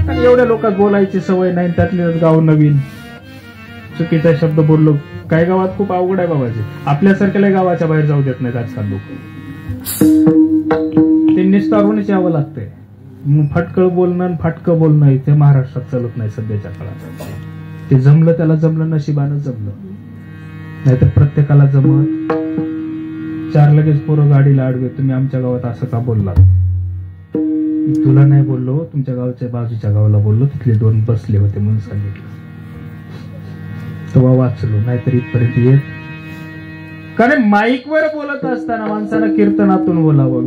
आणि एवढ्या लोकात बोलायची सवय नाही, त्यातले गाव नवीन, चुकीचा शब्द बोललो. काही गावात खूप अवघड आहे बाबाजी. आपल्यासारख्याला गावाच्या बाहेर जाऊ देत नाहीत आजकाल लोक. ते निस्तारूनच यावं लागतंय. फटकळ बोलणं आणि फाटकं बोलणं इथे महाराष्ट्रात चालत नाही सध्याच्या काळात. ते जमलं त्याला जमलं, नशिबानं जमलं. नाहीतर प्रत्येकाला जमत 4 लगेच पोरं गाडीला अडवे, तुम्ही आमच्या गावात असं का बोललात? तुला नाही बोललो, तुमच्या गावच्या बाजूच्या गावाला बोललो, तिथले 2 बसले होते म्हणून सांगितलं. तेव्हा वाचलो, नाहीतर इथपर्यंत येत. कारण माईकवर बोलत असताना माणसानं कीर्तनातून बोलावं,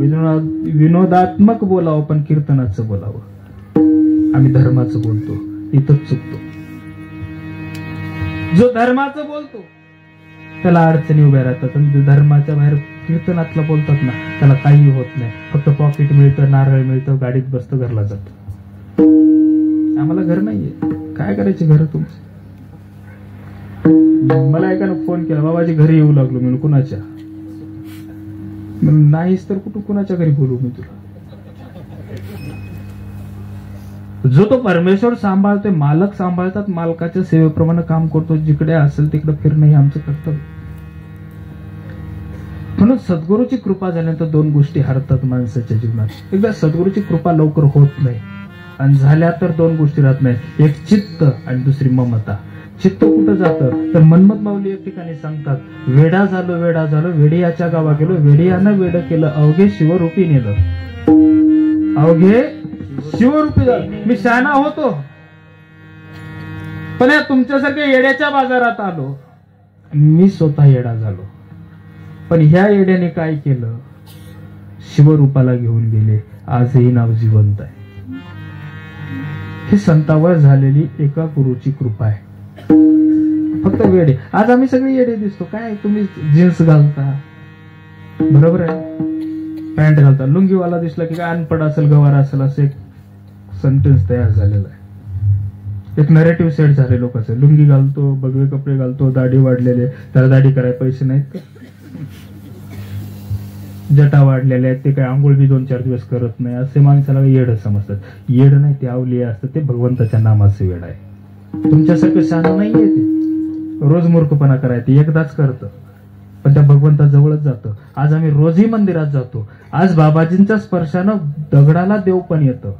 विनोदात्मक बोलावं, पण कीर्तनाचं बोलावं. आम्ही धर्माचं बोलतो, इथंच चुकतो. जो धर्माचं बोलतो त्याला अडचणी उभ्या राहतात, आणि धर्माच्या बाहेर कीर्तनातलं बोलतात ना त्याला काही होत नाही. फक्त पॉकेट मिळतं, नारळ मिळतं, गाडीत बसतं, घरला जातं. आम्हाला घर नाहीये, काय करायचे घर तुमचे? मला एकानं फोन केला, बाबाजी घरी येऊ लागलो. म्हणून कुणाच्या? नाहीच तर कुणाच्या घरी बोलू मी तुला? जो तो परमेश्वर सांभाळतोय, मालक सांभाळतात, मालकाच्या सेवेप्रमाणे काम करतो. जिकडे असेल तिकडे फिरणं हे आमचं कर्तव्य. म्हणून सद्गुरूची कृपा झाल्यानंतर 2 गोष्टी हरतात माणसाच्या जीवनात. एकदा सद्गुरूची कृपा लवकर होत नाही, आणि झाल्या तर 2 गोष्टी राहत नाही. एक चित्त आणि दुसरी ममता. चित्त कुठं जातं तर मनमत माऊली एक ठिकाणी सांगतात, वेडा झालो वेडा झालो, वेडियाच्या गावा गेलो, वेडियानं वेड केलं, अवघे शिवरूपी नेलं. अवघे शिवरूपी झालं. मी शहाणा होतो, पण या तुमच्यासारख्या येड्याच्या बाजारात आलो. मी स्वतः येडा झालो, पण ह्या येड्याने काय केलं? शिवरूपाला घेऊन गेले. आजही नाव जिवंत आहे. ही संतावर झालेली एका गुरुची कृपा आहे. फक्त वेडे. आज आम्ही सगळे येडे दिसतो. काय तुम्ही जीन्स घालता, बरोबर आहे, पॅन्ट घालता, लुंगीवाला दिसला की काय अनपड असेल, गवार असेल, असं एक सेंटेन्स तयार झालेला आहे. एक नरेटिव्ह सेट झाले लोकांचं. लुंगी घालतो, भगवे कपडे घालतो, दाढी वाढलेले, त्याला दाढी करायला पैसे नाहीत का? जटा वाढलेले आहेत, ते काय आंघोळ बी 2-4 दिवस करत नाही, असे माणसाला येड समजतात. येड नाही, ते अवलिया असतं, ते भगवंताच्या नामाचं वेड आहे. तुमच्यासारखं शहाणं नाहीये ते. रोज मूर्खपणा करायचं, एकदाच करतं. पण त्या भगवंताजवळच जातं. आज आम्ही रोजही मंदिरात जातो. आज बाबाजींच्या स्पर्शानं दगडाला देव पण येतं.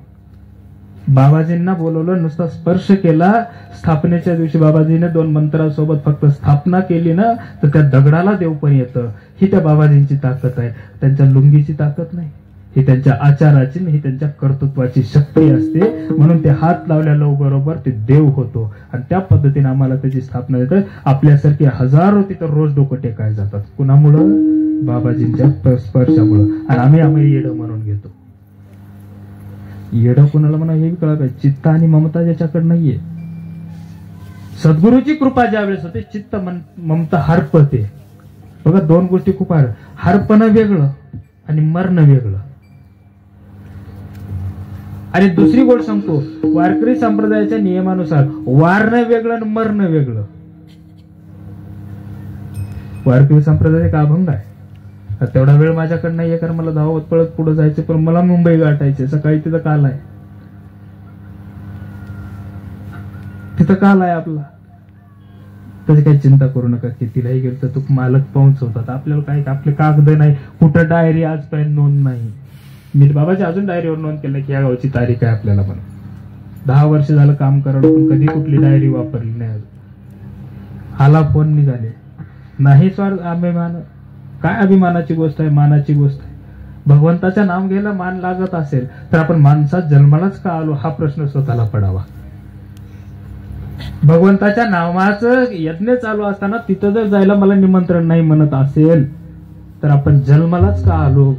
बाबाजींना बोलवलं, नुसता स्पर्श केला. स्थापनेच्या दिवशी बाबाजीने 2 मंत्रासोबत फक्त स्थापना केली ना, तर त्या दगडाला देव पण येतं. ही त्या बाबाजींची ताकद आहे. त्यांच्या लुंगीची ताकद नाही, ही त्यांच्या आचाराची, ही त्यांच्या कर्तृत्वाची शक्ती असते. म्हणून ते हात लावल्याला बरोबर ते देव होतो. आणि त्या पद्धतीने आम्हाला त्याची स्थापना देतात. आपल्यासारखे हजारो तिथं रोज डोकं टेकाय जातात. कुणामुळं? बाबाजींच्या स्पर्शामुळं. आणि आम्ही येडं म्हणून घेतो. येडं कोणाला म्हणा हे कळत आहे. चित्त आणि ममता ज्याच्याकडे नाहीये. सद्गुरूची कृपा ज्यावेळेस होते, चित्त ममता हरपते. बघा 2 गोष्टी खूप हरपणं वेगळं आणि मरणं वेगळं. आणि दुसरी गोष्ट सांगतो, वारकरी संप्रदायाच्या नियमानुसार वारणं वेगळं आणि मरणं वेगळं. वारकरी संप्रदाय का अभंग आहे. तेवढा वेळ माझ्याकडे नाहीये, कारण मला धावत पळत पुढे जायचं. पण मला मुंबई गाठायचे. सकाळी तिथं काल आहे, तिथं काल आहे आपला. त्याची काही चिंता करू नका. कितीलाही गेलं तर तू मालक पोहोचवतात. आपल्याला काही आपले कागद नाही, कुठं डायरी आजपर्यंत नोंद नाही. मी बाबाची अजून डायरीवर नोंद केलं की या गावची तारीख आहे आपल्याला. पण 10 वर्ष झालं काम करावं, पण कधी कुठली डायरी वापरली नाही अजून. आला फोन निघाले नाही. स्वार्थ अभिमान, काय अभिमानाची गोष्ट आहे, मानाची गोष्ट आहे. भगवंताचं नाम घ्यायला मान लागत असेल तर आपण माणसात जन्मालाच का आलो हा प्रश्न स्वतःला पडावा. भगवंताच्या नामाचं यज्ञ चालू असताना तिथं जर जायला मला निमंत्रण नाही म्हणत असेल तर आपण जन्मालाच का आलो,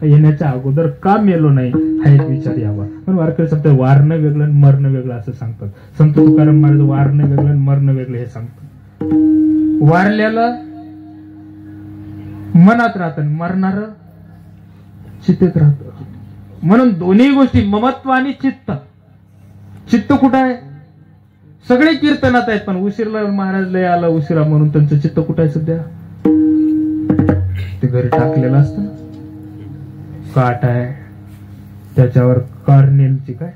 येण्याच्या अगोदर का मेलो नाही, हा एक विचार यावा. पण वारकरी सांगतात वारणं वेगळं आणि मरणं वेगळं असं सांगतात. संत तुकाराम महाराज वारणं वेगळं आणि मरणं वेगळं हे सांगतात. वारल्याला मनात राहत, मरणार चित्तेत राहत. म्हणून दोन्ही गोष्टी, ममत्व आणि चित्त. चित्त कुठं आहे? सगळे कीर्तनात आहेत, पण उशिरला महाराज लय आला उशिरा म्हणून त्यांचं चित्त कुठं आहे सध्या? ते घरी टाकलेलं असतं ना. काट आहे त्याच्यावर कार्नेलची काय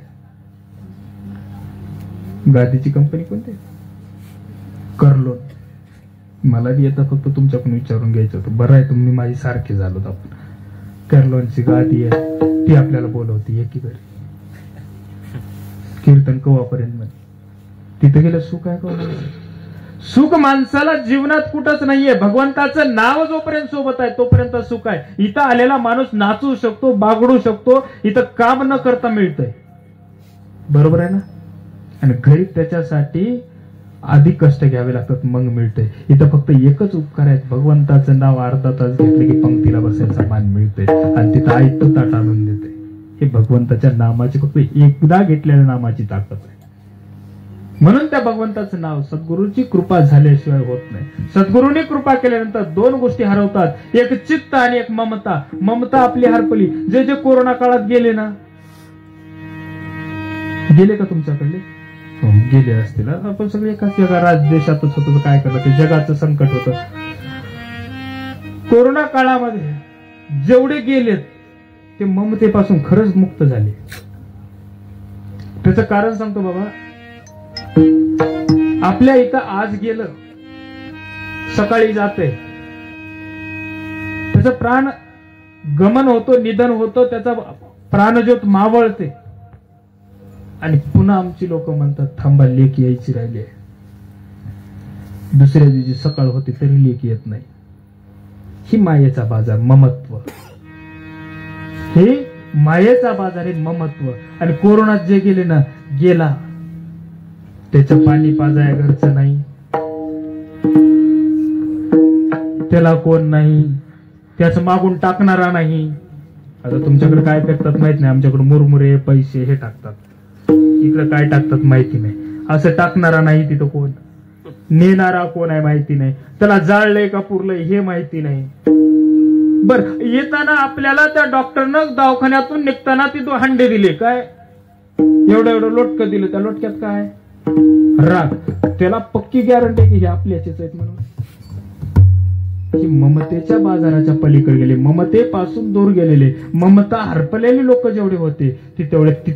गादीची कंपनी कोणती? कर्लोन. मला बी येतं, फक्त तुमच्याकडून विचारून घ्यायचं होतं. बरं आहे तुम्ही माझी सारखे झालो. आपण कर्लोनची गादी आहे ती आपल्याला बोलवती एकीकडे. कीर्तन कवापर्यंत म्हणे. तिथे गेलं सुख आहे का? सुख माणसाला जीवनात कुठंच नाहीये. भगवंताचं नाव जोपर्यंत सोबत आहे तोपर्यंत सुख आहे. इथं आलेला माणूस नाचू शकतो, बागडू शकतो, इथं काम न करता मिळतंय. बरोबर आहे ना? आणि घरी त्याच्यासाठी आधी कष्ट घ्यावे लागतात, मग मिळतंय. इथं फक्त एकच उपकार आहेत. भगवंताचं नाव अर्धा तास घेतलं की पंक्तीला बसायचा मान मिळतंय आणि तिथं आयतं ताट आणून देते. हे भगवंताच्या नामाची, फक्त एकदा घेतलेल्या नामाची ताकद आहे. म्हणून त्या भगवंताचं नाव, सद्गुरूची कृपा झाल्याशिवाय होत नाही. सद्गुरूंनी कृपा केल्यानंतर 2 गोष्टी हरवतात, एक चित्त आणि एक ममता. ममता आपली हरपली. जे जे कोरोना काळात गेले ना, गेले का तुमच्याकडले? गेले असतील. आपण सगळे एकाच जगा देशातच होतो, काय करणार? ते जगाचं संकट होतं. कोरोना काळामध्ये जेवढे गेलेत ते ममतेपासून खरंच मुक्त झाले. त्याचं कारण सांगतो बाबा. आपल्या इथं आज गेलं, सकाळी जाते, त्याचं प्राण गमन होतो, निधन होतं, त्याचा प्राणज्योत मावळते आणि पुन्हा आमची लोक म्हणतात थांबा, लेक यायची राहिली. दुसऱ्या दिवशी सकाळ होते तरी लेक येत नाही. ही मायेचा बाजार, ममत्व. हे मायेचा बाजार आहे, ममत्व. आणि कोरोनात जे गेले ना, गेला. त्याचं पाणी पाजाया घरचं नाही, त्याला कोण नाही, त्याचं मागून टाकणारा नाही. आता तुमच्याकडे काय करतात माहित नाही, आमच्याकडे मुरमुरे पैसे हे टाकतात, इकडे काय टाकतात माहिती नाही. असं टाकणारा नाही तिथं कोण, नेणारा कोण आहे माहिती नाही, त्याला जाळलंय का पुरलंय हे माहिती नाही. बर, येताना आपल्याला त्या डॉक्टरनं दवाखान्यातून निघताना तिथं हंडे दिले, काय एवढं एवढं लोटकं दिलं, त्या लोटक्यात काय राग. त्याला पक्की गॅरंटी की हे आपल्याचेच आहेत म्हणून. की ममतेच्या बाजाराच्या पलीकडे गेले, ममतेपासून दूर गेलेले, ममता हरपलेले लोक जेवढे होते ते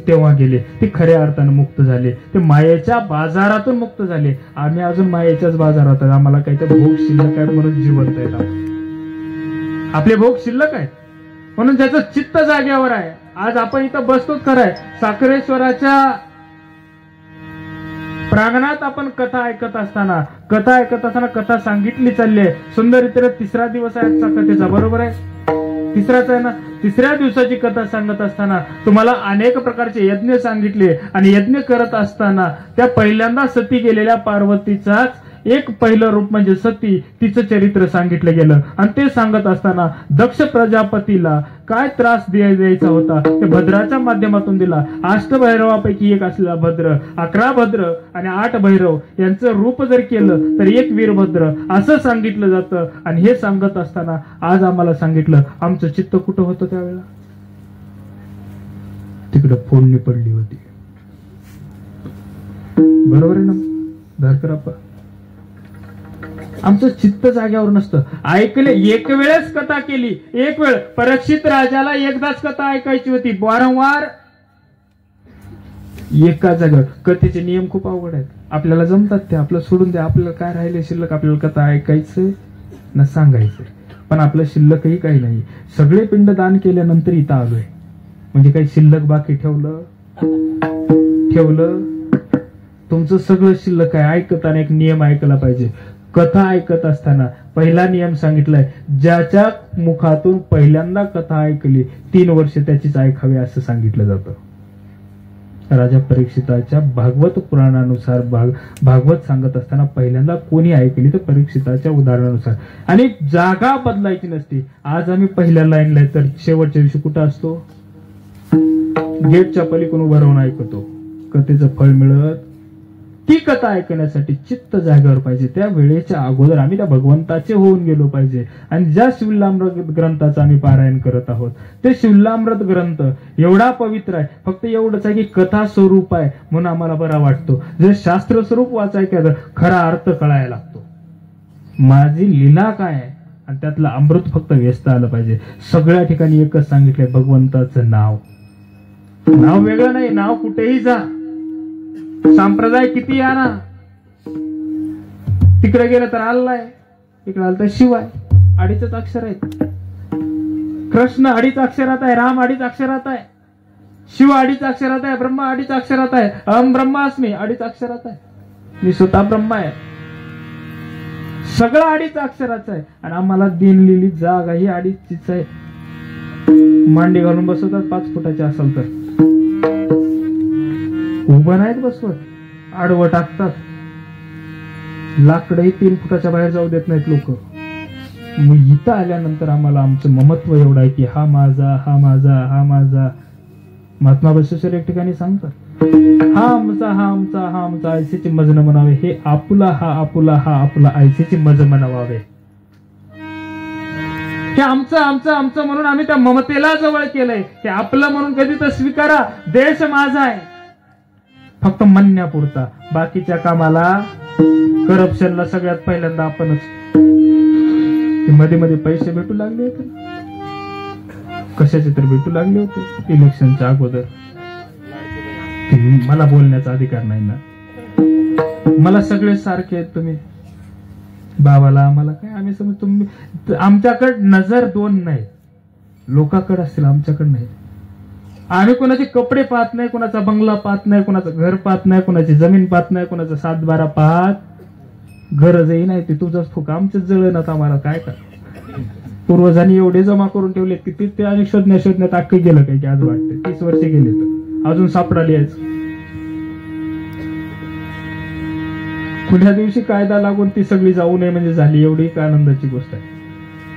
तेव्हा गेले, ते खऱ्या अर्थानं मुक्त झाले, ते मायेच्या बाजारातून मुक्त झाले. आम्ही अजून मायेच्याच बाजारात आहे, आम्हाला काहीतरी भोग शिल्लक आहेत म्हणून जिवंत आहेत. आपले भोग शिल्लक आहेत म्हणून ज्याचं चित्त जागेवर आहे. आज आपण इथं बसतोच खरंय, साखरेश्वराच्या प्रांगणात आपण कथा ऐकत असताना कथा सांगितली चालली आहे. सुंदर इतर तिसरा दिवस आहे आजचा कथेचा, बरोबर आहे, तिसराच आहे ना. तिसऱ्या दिवसाची कथा सांगत असताना तुम्हाला अनेक प्रकारचे यज्ञ सांगितले आणि यज्ञ करत असताना त्या पहिल्यांदा सती गेलेल्या पार्वतीचाच एक पहिलं रूप म्हणजे सती, तिचं चरित्र सांगितलं गेलं. आणि ते सांगत असताना दक्ष प्रजापतीला काय त्रास द्यायचा होता ते भद्राच्या माध्यमातून दिला. अष्टभैरवापैकी एक असलेला भद्र, 11 भद्र आणि 8 भैरव यांचं रूप जर केलं तर एक वीरभद्र असं सांगितलं जातं. आणि हे सांगत असताना आज आम्हाला सांगितलं आमचं चित्त कुठं होतं त्यावेळेला, तिकडं फोडणी पडली होती. बरोबर आहे ना धारकरप्पा? आमचं चित्त जाग्यावर नसतं. ऐकले, एक वेळेस कथा केली, एक वेळ परीक्षित राजाला एकदाच कथा ऐकायची होती, वारंवार एका जागेवर. कथेचे नियम खूप अवघड आहेत, आपल्याला जमतात ते, आपलं सोडून द्या. आपल्याला काय राहिले शिल्लक, आपल्याला कथा ऐकायचंय ना सांगायचंय. पण आपलं शिल्लकही काही नाही. सगळे पिंड दान केल्यानंतर इथं आलोय म्हणजे काही शिल्लक बाकी ठेवलं तुमचं सगळं शिल्लक आहे. ऐकताना एक नियम ऐकला पाहिजे. कथा ऐकत असताना पहिला नियम सांगितलाय, ज्याच्या मुखातून पहिल्यांदा कथा ऐकली 3 वर्ष त्याचीच ऐकावी असं सांगितलं जातं. राजा परीक्षिताच्या भागवत पुराणानुसार भागवत सांगत असताना पहिल्यांदा कोणी ऐकली तर परीक्षिताच्या उदाहरणानुसार. आणि जागा बदलायची नसती. आज आम्ही पहिल्या लाईनला आहे तर शेवटच्या दिवशी कुठं असतो, गेटच्या पलीकडून उभं राहून ऐकतो. कथेचं फळ मिळत, ती कथा ऐकण्यासाठी चित्त जागेवर पाहिजे. त्या वेळेच्या अगोदर आम्ही त्या भगवंताचे होऊन गेलो पाहिजे. आणि ज्या शिवलामृत ग्रंथाचं आम्ही पारायण करत आहोत ते शिवलामृत ग्रंथ एवढा पवित्र आहे, फक्त एवढंच आहे की कथा स्वरूप आहे म्हणून आम्हाला बरा वाटतो. जे शास्त्र स्वरूप वाचायचं खरा अर्थ कळायला लागतो. माझी लीला काय आहे आणि त्यातलं अमृत फक्त व्यस्त आलं पाहिजे. सगळ्या ठिकाणी एकच सांगितलंय, भगवंताचं नाव वेगळं नाही. नाव कुठेही जा, संप्रदाय किती या ना, तिकडे गेलं तर अल्लाह आहे, इकडे आलं तर शिव आहे. 2.5 अक्षर आहेत. कृष्ण 2.5 अक्षरात आहे, राम 2.5 अक्षरात आहे, शिव 2.5 अक्षरात आहे, ब्रह्मा 2.5 अक्षरात आहे, अहम ब्रह्मास्मी 2.5 अक्षरात आहे, मी स्वतः ब्रह्मा आहे. सगळं 2.5 अक्षराचं आहे. आणि आम्हाला दिलेली जागा ही 2.5च आहे. मांडी घालून बसवतात 5 फुटाचे असेल तर, उभं नाहीत बसवत, आडवं टाकतात. लाकडही 3 फुटाच्या बाहेर जाऊ देत नाहीत लोक. मग इथं आल्यानंतर आम्हाला आमचं ममत्व एवढं आहे की हा माझा, हा माझा, हा माझा. महात्मा बसवेश्वर एक ठिकाणी सांगतात, हा आमचा, हा आमचा, हा आमचा, ऐसेची मज न म्हणावे. हे आपुला, हा आपुला, हा आपुला, ऐसेची मज म्हणावे. हे आमचं आमचं आमचं म्हणून आम्ही त्या ममतेला जवळ केलंय. ते आपलं म्हणून कधी तर स्वीकारा. देश माझा आहे फक्त म्हणण्यापुरता, बाकीच्या कामाला करप्शनला सगळ्यात पहिल्यांदा आपणच. मध्ये मध्ये पैसे भेटू लागले होते, कशाचे तर भेटू लागले होते इलेक्शनच्या अगोदर. मला बोलण्याचा अधिकार नाही ना, मला सगळे सारखे आहेत तुम्ही. बाबाला आम्हाला काय, आम्ही समज तुम्ही, आमच्याकडे नजर 2 नाही, लोकांकडे असतील, आमच्याकडे नाही. आम्ही कोणाचे कपडे पाहत नाही, कोणाचा बंगला पाहत नाही, कोणाचं घर पाहत नाही, कोणाची जमीन पाहत नाही, कोणाचं 7-12 पाहत गरजही नाही. ते तुझंच फुक, आमचंच जळणात. आम्हाला काय काय पूर्वजांनी एवढे जमा करून ठेवले की ते आणि शोधण्यात अख्खे गेलं काय की आज वाटतं 30 वर्ष गेले तर अजून सापडाली आहेच. पुढल्या दिवशी कायदा लागून ती सगळी जाऊ नये म्हणजे झाली, एवढी काय आनंदाची गोष्ट आहे.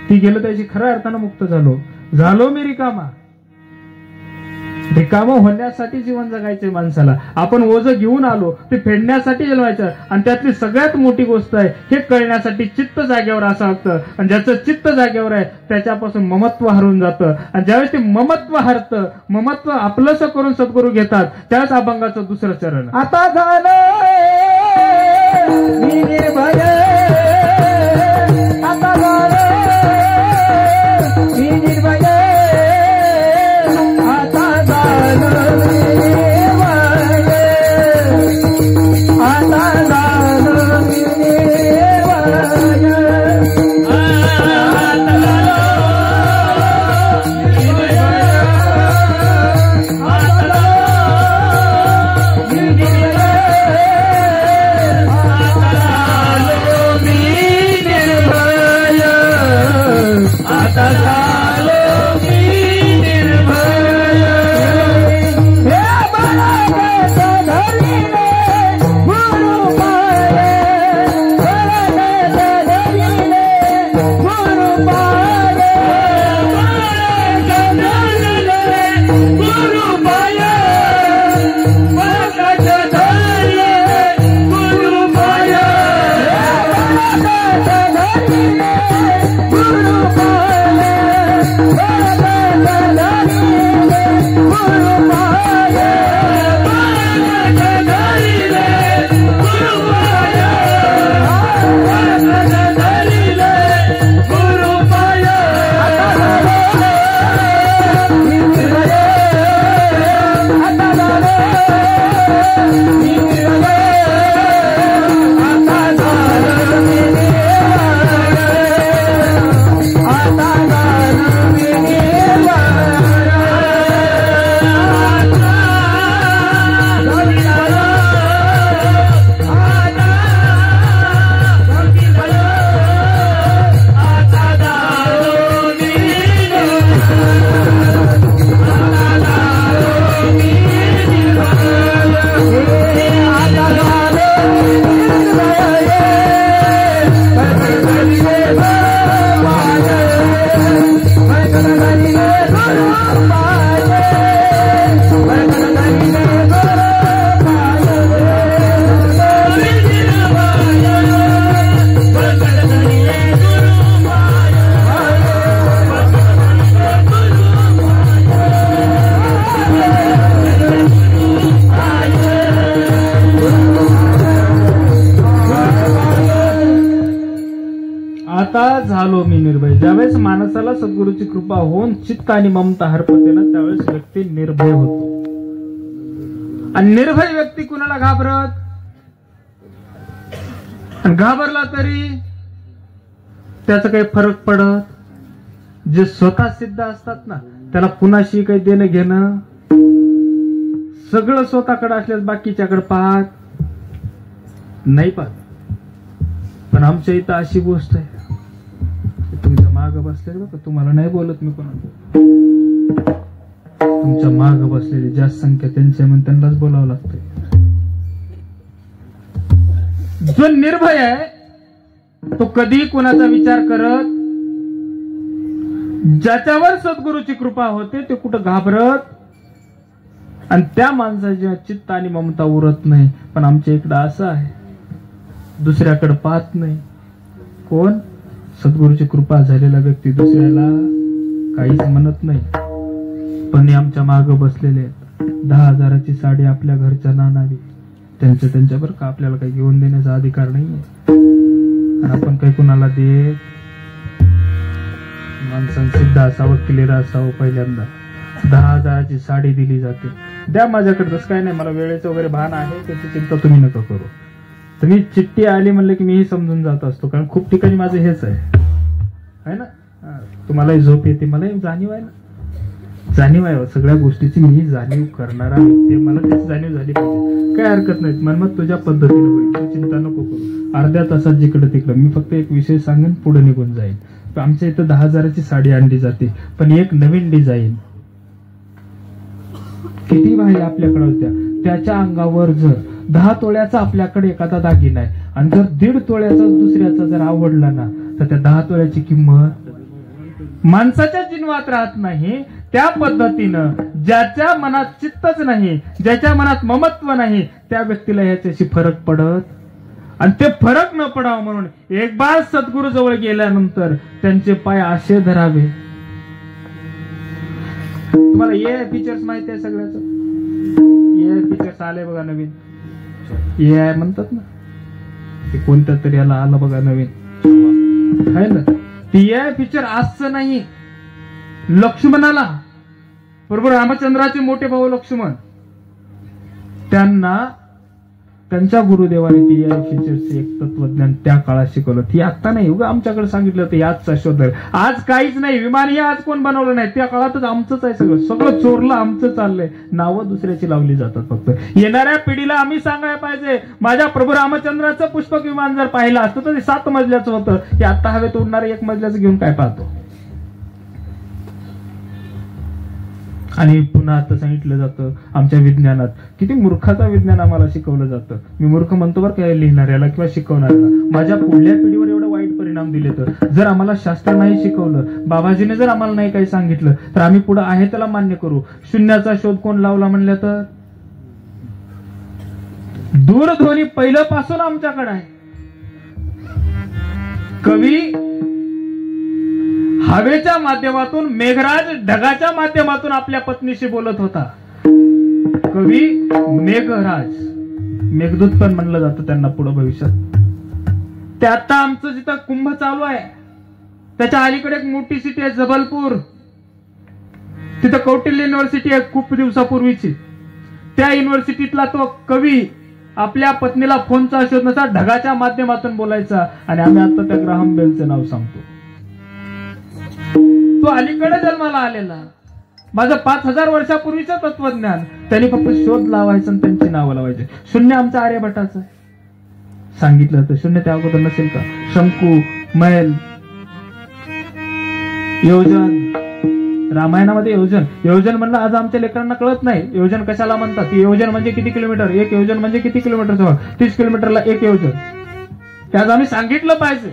ती गेलं त्याची खऱ्या अर्थानं मुक्त झालो मी रिकामा होण्यासाठी जीवन जगायचंय माणसाला. आपण ओझं घेऊन आलो ते फेडण्यासाठी जन्मायचं. आणि त्यातली सगळ्यात मोठी गोष्ट आहे हे कळण्यासाठी चित्त जागेवर असं असतं. आणि ज्याचं चित्त जागेवर आहे त्याच्यापासून ममत्व हरून जातं. आणि ज्यावेळेस ते ममत्व हरतं, ममत्व आपलंसं करून सद्गुरू घेतात, त्यावेळेस अभंगाचं 2रं चरण. आता झालं मी निर्भय, आता झालं झालो मी निर्भय. ज्यावेळेस माणसाला सद्गुरूची कृपा होऊन चित्त आणि ममता हरपते ना, त्यावेळेस व्यक्ती निर्भय होतो. आणि निर्भय व्यक्ती कुणाला घाबरत, घाबरला तरी त्याचा काही फरक पडत. जे स्वतः सिद्ध असतात ना, त्याला कुणाशी काही देणं घेणं, सगळं स्वतःकडे असल्यास बाकीच्याकडे पाहत नाही पाहत. पण आमच्या इथं अशी गोष्ट आहे, तुमच्या माग बसलेले बघा, तुम्हाला नाही बोलत मी कोणाला, तुमच्या माग बसलेली जास्त संख्या त्यांच्या म्हणून त्यांनाच बोलावं लागतंय. जो निर्भय आहे तो कधी कुणाचा विचार करत, ज्याच्यावर सद्गुरूची कृपा होते ते कुठं घाबरत, आणि त्या माणसाच्या चित्त आणि ममता उरत नाही. पण आमच्या इकडं असं आहे, दुसऱ्याकडे पाहत नाही. कोण? सद्गुरूची कृपा झालेला व्यक्ती दुसऱ्याला काहीच म्हणत नाही. पण आमच्या माग बसलेले 10,000ची साडी आपल्या घरच्या नानावी, त्यांच्यावर का आपल्याला काही घेऊन देण्याचा अधिकार नाहीये. आणि आपण काही कुणाला देत, माणसानं सिद्ध असावं, क्लिअर असावं. पहिल्यांदा 10,000ची साडी दिली जाते, द्या माझ्याकडे, तसं काय नाही, मला वेळेचं वगैरे भान आहे, त्याची चिंता तुम्ही नका करू. तुम्ही चिठ्ठी आली म्हणलं की मीही समजून जात असतो, कारण खूप ठिकाणी माझं हेच आहे ना. तुम्हालाही झोप येते, मलाही जाणीव आहे ना, जाणीव आहे सगळ्या गोष्टीची. मी जाणीव करणारा व्यक्ती, मला त्याची जाणीव झाली पाहिजे. काय हरकत नाही, मग तुझ्या पद्धतीने होईल, तू चिंता नको करू. अर्ध्या तासात जिकडे तिकडं मी फक्त एक विषय सांगेन, पुढे निघून जाईल. आमच्या इथं 10,000ची साडी आणली जाते, पण एक नवीन डिझाईन किती भाई आपल्याकडे होत्या, त्याच्या अंगावर जर 10 तोळ्याचा आपल्याकडे एखादा दागिना आहे, आणि जर 1.5 तोळ्याचा दुसऱ्याचा जर आवडला ना, तर त्या 10 तोळ्याची किंमत माणसाच्या जिन्वात राहत नाही. त्या पद्धतीनं ज्याच्या मनात चित्तच नाही, ज्याच्या मनात ममत्व नाही, त्या व्यक्तीला ह्याच्याशी फरक पडत. आणि ते फरक न पडावं म्हणून एक बार सद्गुरू जवळ गेल्यानंतर त्यांचे पाय असे धरावे. तुम्हाला ए फीचर्स माहिती आहे सगळ्याच, ए फीचर्स आले बघा नवीन, ए आय म्हणतात ना, ते कोणत्या तरी याला आलं बघा नवीन, आहे ना. ती ए फीचर असं नाही. लक्ष्मणाला, बरोबर, रामचंद्राचे मोठे भाऊ लक्ष्मण, त्यांना त्यांच्या गुरुदेवाने टी आय फीचर्सचे एक तत्वज्ञान त्या काळात शिकवलं. ती आता नाही, उगा आमच्याकडे सांगितलं होतं याचचा शोध. आज काहीच नाही, विमान हे आज कोण बनवलं नाही, त्या काळातच आमचंच आहे सगळं, सगळं चोरलं आमचं चाललंय. नावं दुसऱ्याची लावली जातात फक्त. येणाऱ्या पिढीला आम्ही सांगायला पाहिजे, माझ्या प्रभू रामचंद्राचं पुष्पक विमान जर पाहिलं असतं तर ते 7 मजल्याचं होतं, हे आता हवेत उडणारं 1 मजल्याचं घेऊन काय पाहतो. आणि पुन्हा आता सांगितलं जातं आमच्या विज्ञानात, किती मूर्खाचा विज्ञान आम्हाला शिकवलं जातं. मी मूर्ख म्हणतो बरं काय लिहिणाऱ्याला किंवा शिकवणाऱ्याला. माझ्या पुढल्या पिढीवर एवढं वाईट परिणाम दिले तर, जर आम्हाला शास्त्र नाही शिकवलं, बाबाजीने जर आम्हाला नाही काही सांगितलं, तर आम्ही पुढे आहे त्याला मान्य करू. शून्याचा शोध कोण लावला म्हणलं तर दूरध्वनी पहिल्यापासून आमच्याकडे आहे. कवी हवेच्या माध्यमातून, मेघराज ढगाच्या माध्यमातून आपल्या पत्नीशी बोलत होता. कवी मेघराज, मेघदूत पण म्हणलं जातं त्यांना पुढे भविष्यात. ते आता आमचं जिथं कुंभ चालू आहे त्याच्या अलीकडे एक मोठी सिटी आहे जबलपूर. तिथं कौटिल्य युनिव्हर्सिटी आहे खूप दिवसापूर्वीची. त्या युनिव्हर्सिटीतला तो कवी आपल्या पत्नीला फोनचा शोधण्याचा ढगाच्या माध्यमातून बोलायचा. आणि आम्ही आता त्या ग्राहम बेलचं नाव सांगतो. तो अलीकडे जन्माला आलेला, माझं 5000 वर्षापूर्वीचं तत्वज्ञान. त्यांनी फक्त शोध लावायचं आणि त्यांची नावं लावायचे. शून्य आमचं आर्यभट्टाचं सांगितलं तर शून्य त्या अगोदर नसेल का? शंकू, मैल, योजन. रामायणामध्ये योजन, योजन म्हणलं आज आमच्या लेकरांना कळत नाही. योजन कशाला म्हणतात? योजन म्हणजे किती किलोमीटर? एक योजन म्हणजे किती किलोमीटर? 30 किलोमीटरला एक योजन. ते आज आम्ही सांगितलं पाहिजे.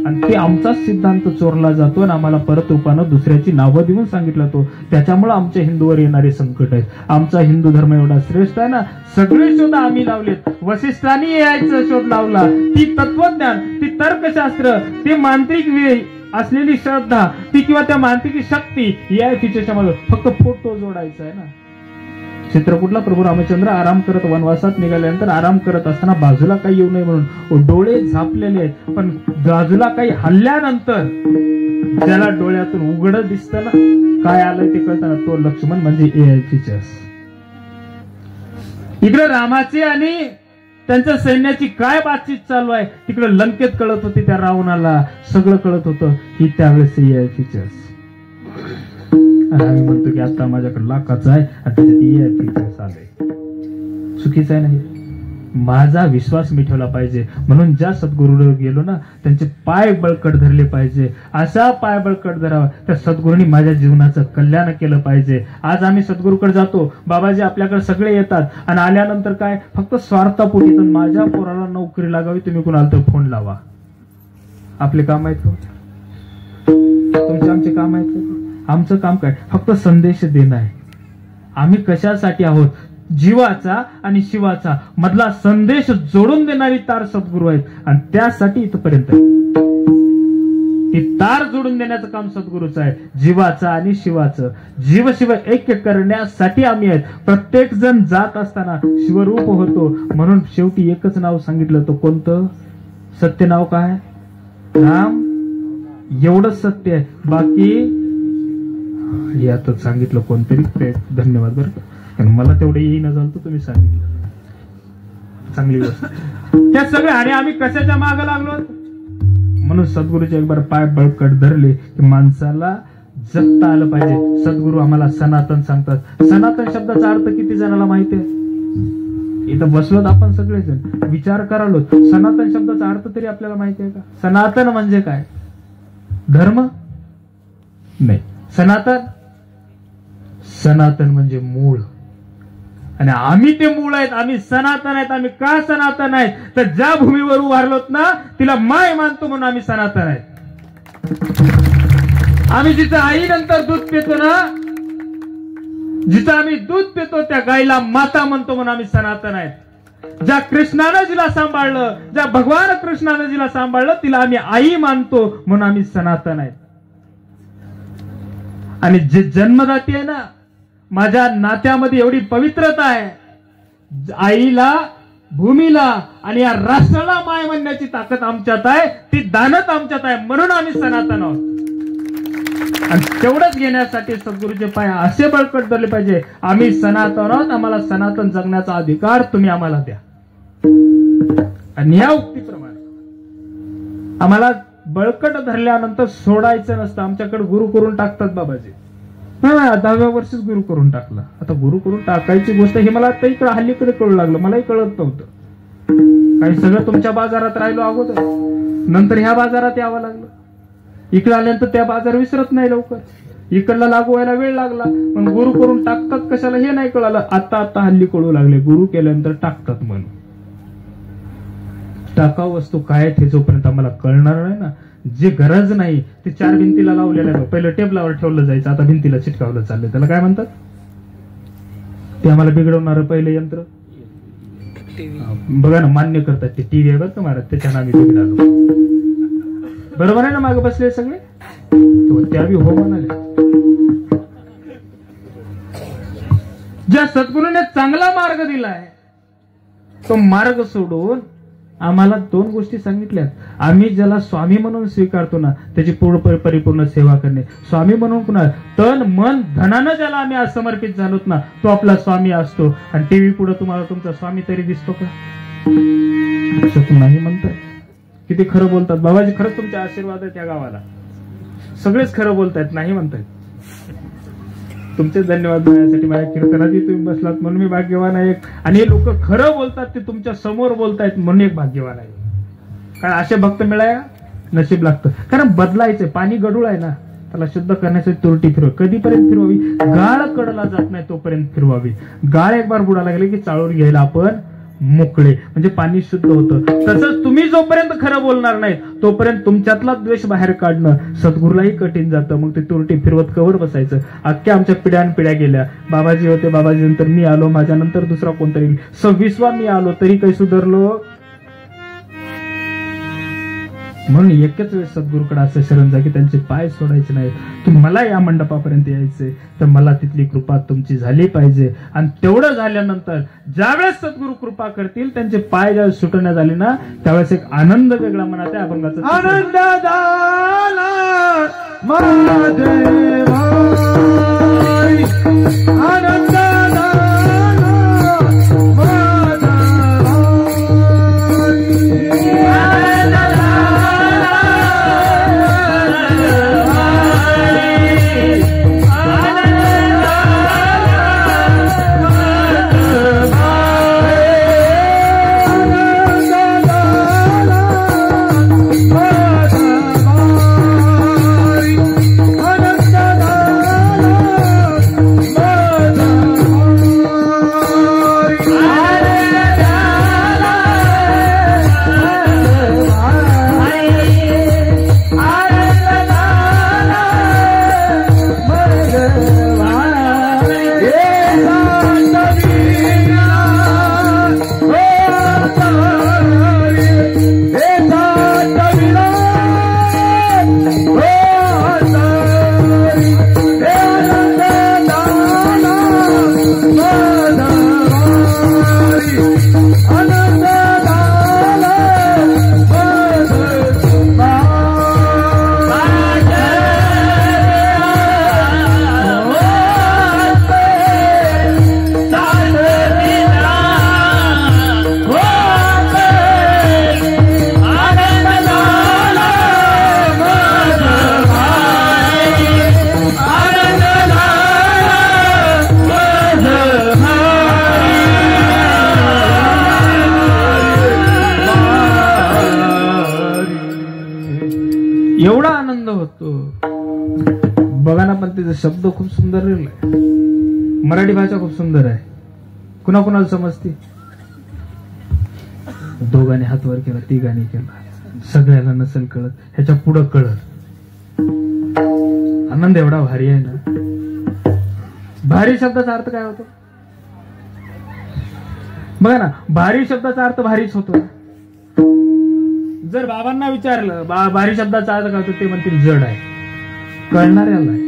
आणि ते आमचाच सिद्धांत चोरला जातो आणि आम्हाला परत रूपानं दुसऱ्याची नावं देऊन सांगितलं जातो. त्याच्यामुळे आमच्या हिंदूवर येणारे संकट आहेत. आमचा हिंदू धर्म एवढा श्रेष्ठ आहे ना, सगळे शोध आम्ही लावलेत. वसिष्ठांनी यायचा शोध लावला. ती तत्वज्ञान, ती तर्कशास्त्र, ती मांत्रिक असलेली श्रद्धा, ती किंवा त्या मांत्रिक शक्ती या तिच्यामध्ये फक्त फोटो जोडायचा आहे ना. चित्रकूटला प्रभू रामचंद्र आराम करत वनवासात निघाल्यानंतर आराम करत असताना बाजूला काही येऊ नये म्हणून डोळे झापलेले आहेत. पण बाजूला काही हल्ल्यानंतर ज्याला डोळ्यातून उघड दिसतं ना, काय आलंय ते कळताना, तो लक्ष्मण म्हणजे AI फीचर्स. इकडे रामाची आणि त्यांच्या सैन्याची काय बातचीत चालू आहे तिकडे लंकेत कळत होती त्या रावणाला, सगळं कळत होतं. ही त्यावेळेस AI फीचर्स. आम्ही म्हणतो की आता माझ्याकडे लाखाचं आहे आणि त्याच्यात AI फीचर्स आले. चुकीचं आहे नाही. माझा विश्वास मी ठेवला पाहिजे. म्हणून ज्या सद्गुरूवर गेलो ना त्यांचे पाय बळकट धरले पाहिजे. असा पाय बळकट धरावा त्या सद्गुरूंनी माझ्या जीवनाचं कल्याण केलं पाहिजे. आज आम्ही सद्गुरूकडे जातो, बाबाजी आपल्याकडे सगळे येतात आणि आल्यानंतर काय फक्त स्वार्थापोटी येतात. माझ्या पोराला नोकरी लागावी, तुम्ही कुणाला तर फोन लावा. आपले काम आहेत का? तुमचे आमचे काम आहेत का? आमचं काम काय? फक्त संदेश देणं आहे. आम्ही कशासाठी आहोत? जीवाचा आणि शिवाचा मधला संदेश जोडून देणारी तार सद्गुरू आहेत आणि त्यासाठी इथपर्यंत ही तार जोडून देण्याचं काम सद्गुरूचं आहे. जीवाचं आणि शिवाचं, जीव शिव ऐक्य करण्यासाठी आम्ही आहेत. प्रत्येक जण जात असताना शिवरूप होतो. म्हणून शेवटी एकच नाव सांगितलं, तो कोणतं? सत्य नाव काय? राम. एवढंच सत्य आहे. बाकी यातच सांगितलं कोणतरी. ते धन्यवाद बरं का, मला तेवढं येईना झालं तर तुम्ही सांगितलं, चांगली गोष्ट. त्या सगळ्या आणि आम्ही कशाच्या मागे लागलो? म्हणून सद्गुरूचे एक बार पाय बळकट धरले की माणसाला जगता आलं पाहिजे. सद्गुरू आम्हाला सनातन सांगतात. सनातन शब्दाचा अर्थ किती जणाला माहिती आहे? इथं बसलोत आपण सगळेजण, विचार करालो. सनातन शब्दाचा अर्थ तरी आपल्याला माहिती आहे का? सनातन म्हणजे काय? धर्म नाही. सनातन म्हणजे मूळ. आणि आम्ही ते मूळ आहेत. आम्ही सनातन आहेत. आम्ही का सनातन आहेत? तर ज्या भूमीवर उभारलोत ना तिला माय मानतो म्हणून आम्ही सनातन आहेत. आम्ही जिथं आई नंतर दूध पितो ना, जिथं आम्ही दूध पितो त्या गाईला माता म्हणतो म्हणून आम्ही सनातन आहेत. ज्या कृष्णानं जिला सांभाळलं, ज्या भगवान कृष्णानं जिला सांभाळलं तिला आम्ही आई मानतो म्हणून आम्ही सनातन आहेत. आणि जे जन्मदाती आहे ना, माझ्या नात्यामध्ये एवढी पवित्रता आहे. आईला, भूमीला आणि या राष्ट्राला माय म्हणण्याची ताकद आमच्यात आहे. ती दानत आमच्यात आहे म्हणून आम्ही सनातन आहोत. आणि तेवढंच घेण्यासाठी सद्गुरूचे पाय असे बळकट धरले पाहिजे. आम्ही सनातन आहोत, आम्हाला सनातन जगण्याचा अधिकार तुम्ही आम्हाला द्या. आणि या उक्तीप्रमाणे आम्हाला बळकट धरल्यानंतर सोडायचं नसतं. आमच्याकडे गुरु करून टाकतात बाबाजी. 10व्या वर्षीच गुरु करून टाकला. आता गुरु करून टाकायची गोष्ट हे मला आता इकडे हल्लीकडे कळू लागलं. मलाही कळत नव्हतं. काही सगळं तुमच्या बाजारात राहिलो अगोदर, नंतर ह्या बाजारात यावं लागलं. इकडे आल्यानंतर त्या बाजार विसरत नाही लवकर. इकडला लागू व्हायला वेळ लागला. पण गुरु करून टाकतात कशाला हे नाही कळालं. आता हल्ली कळू लागले. गुरु केल्यानंतर टाकतात म्हणून. टाकाव वस्तू काय हे जोपर्यंत आम्हाला कळणार नाही ना, जे गरज नाही ते 4 भिंतीला लावलेलं आहे. पहिलं टेबलावर ठेवलं जायचं, आता भिंतीला चिटकावलं चाललंय. त्याला काय म्हणतात? ते आम्हाला बिघडवणार पहिलं यंत्र बघा ना, मान्य करतात ते. टीव्ही आहे बरं का महाराज, त्याच्यानं आम्ही बिघडालो. बरोबर आहे ना? मागे बसले सगळे तो त्यावी हो म्हणाले. ज्या सद्गुरूने चांगला मार्ग दिलाय तो मार्ग सोडून आम्हाला 2 गोष्टी सांगितल्यात. आम्ही ज्याला स्वामी म्हणून स्वीकारतो ना त्याची पूर्ण परिपूर्ण सेवा करणे. स्वामी म्हणून कुणा तन मन धनानं ज्याला आम्ही आज समर्पित झालोत ना तो आपला स्वामी असतो. आणि टीव्ही पुढे तुम्हाला तुमचा स्वामी तरी दिसतो का? नाही म्हणताय. किती खरं बोलतात बाबाजी. खरंच तुमचे आशीर्वाद आहेत या गावाला. सगळेच खरं बोलतायत. नाही म्हणतायत. तुमचे धन्यवाद माझ्यासाठी. माझ्या कीर्तनाची तुम्ही बसलात म्हणून मी भाग्यवान आहे. आणि हे लोक खरं बोलतात ते तुमच्या समोर बोलतायत म्हणून एक भाग्यवान आहे. कारण असे भक्त मिळाया नशीब लागतं. कारण बदलायचं. पाणी गढूळ आहे ना त्याला शुद्ध करण्यासाठी तुरटी फिरव. कधीपर्यंत फिरवावी? गाळ कडला जात नाही तोपर्यंत फिरवावी. गाळ एक बार बुडाला गेले की चाळून घ्यायला आपण मोकळे म्हणजे पाणी शुद्ध होतं. तसंच तुम्ही जोपर्यंत खरं बोलणार नाही तोपर्यंत तुमच्यातला द्वेष बाहेर काढणं सद्गुरूलाही कठीण जातं. मग ते तुरटी फिरवत कवर बसायचं. अख्ख्या आमच्या पिढ्या गेल्या. बाबाजी होते, बाबाजी नंतर मी आलो, माझ्यानंतर दुसरा कोणतरी, 26वा मी आलो तरी काही सुधारलो. म्हणून एकच वेळ सद्गुरूकडे असं शरण जा की त्यांचे पाय सोडायचे नाही. की मला या मंडपापर्यंत यायचे तर मला तिथली कृपा तुमची झाली पाहिजे. आणि तेवढं झाल्यानंतर ज्यावेळेस सद्गुरू कृपा करतील त्यांचे पाय ज्यावेळेस सुटण्यात आले ना त्यावेळेस एक आनंद वेगळा मनात आहे. अभंगाचा आनंद झाला महादेवा, आनंद झाला एवढा आनंद होतो. बघा ना पण तिचा शब्द खूप सुंदर लिहिलाय. मराठी भाषा खूप सुंदर आहे. कुणाकुणाला समजते? दोघांनी हात वर केला, तिघांनी केला, सगळ्याला नसेल कळत, ह्याच्या पुढं कळत. आनंद एवढा भारी आहे ना. भारी शब्दाचा अर्थ काय होतो? बघा ना, भारी शब्दाचा अर्थ भारीच होतो. जर बाबांना विचारलं भारी शब्दाचा अर्थ काय होतो ते म्हणतील जड आहे. कळणाऱ्याला आहे,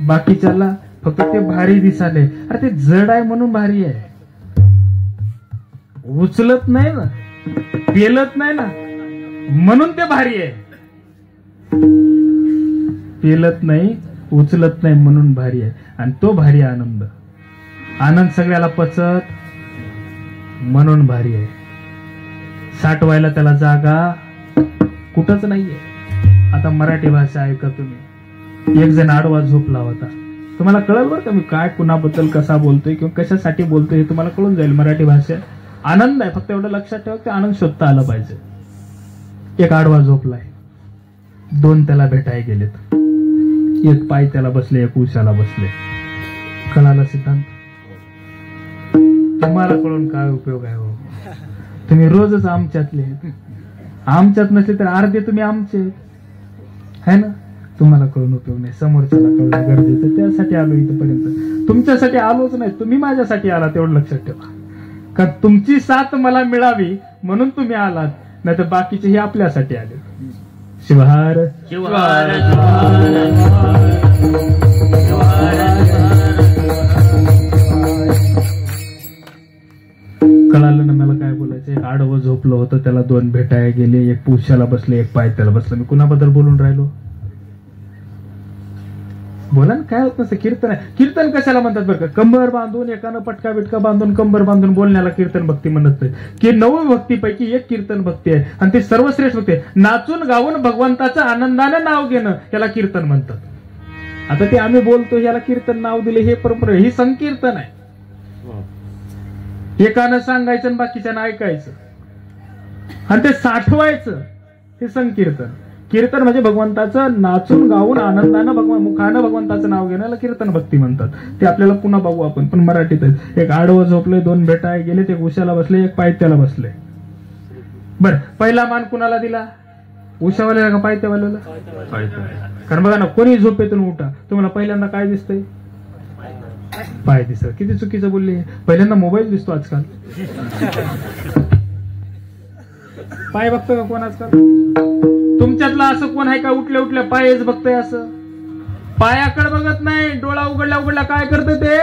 बाकीच्याला फक्त ते भारी दिसाले. अरे ते जड आहे म्हणून भारी आहे. उचलत नाही ना, पेलत नाही ना म्हणून ते भारी आहे. पेलत नाही, उचलत नाही म्हणून भारी आहे. आणि तो भारी आनंद. आनंद सगळ्याला पचत म्हणून भारी आहे. साठवायला त्याला जागा कुठंच नाहीये. आता मराठी भाषा ऐका तुम्ही. एक जण आडवा झोपला होता. तुम्हाला कळलं बरं का मी काय कुणाबद्दल कसा बोलतोय किंवा कशासाठी बोलतोय हे तुम्हाला कळून जाईल. मराठी भाषा आनंद आहे. फक्त एवढं लक्षात ठेवा की आनंद शोधता आला पाहिजे. एक आडवा झोपलाय, 2 त्याला भेटाय गेलेत. एक पाय त्याला बसले, एक उशाला बसले. कळाला सिद्धांत? तुम्हाला कळून काय उपयोग आहे हो? तुम्ही रोजच आमच्यातले. आमच्यात नसले तर अर्धे तुम्ही आमचे है ना. तुम्हाला कळून उपयोग नाही, समोरच्याला कळणं गरजेचं. त्यासाठी आलो इथपर्यंत. तुमच्यासाठी आलोच नाही, तुम्ही माझ्यासाठी आलात एवढं लक्षात ठेवा. कारण तुमची साथ मला मिळावी म्हणून तुम्ही आलात, नाही तर बाकीचे हे आपल्यासाठी आले. शिवहार शिवहार कळालं ना मला काय बोलायचं. एक आडवं झोपलं होतं, त्याला दोन भेटाय गेले, एक पुशाला बसले, एक पायथ्याला बसलं. मी कुणाबद्दल बोलून राहिलो? बोला ना, काय होत नसतं. कीर्तन आहे. कीर्तन कशाला म्हणतात बरं का? कंबर बांधून, एकानं पटका बिटका बांधून, कंबर बांधून बोलण्याला कीर्तन भक्ती म्हणत नाही. की 9 भक्तीपैकी एक कीर्तन भक्ती आहे आणि ते सर्वश्रेष्ठ भक्ती आहे. नाचून गाऊन भगवंताचं आनंदाने नाव घेणं याला कीर्तन म्हणतात. आता ते आम्ही बोलतो याला कीर्तन नाव दिले, हे परंपरा, ही संकीर्तन आहे. एकानं सांगायचं आणि बाकीच्यानं ऐकायचं आणि ते साठवायचं, हे संकीर्तन. कीर्तन म्हणजे भगवंताचं नाचून गाऊन आनंदानं मुखानं भगवंताचं नाव घेण्याला कीर्तन भक्ती म्हणतात. ते आपल्याला पुन्हा बघू आपण, पण मराठीत आहे. एक आडवं झोपले, दोन भेटाय गेले, ते उशाला बसले, एक पायथ्याला बसले. बर, पहिला मान कुणाला दिला? उशावाल्याला का पायथ्यावाल्याला? कारण बघा ना, कोणी झोपेतून उठा, तुम्हाला पहिल्यांदा काय दिसतंय? पाय दिसत. किती चुकीचं बोलले. पहिल्यांदा मोबाईल दिसतो आजकाल. पाय बघतो का कोण आजकाल? तुमच्यातला असं कोण आहे का उठल्या उठल्या पायच बघतोय? असं पायाकडे बघत नाही, डोळा उघडल्या उघडल्या काय करतं ते?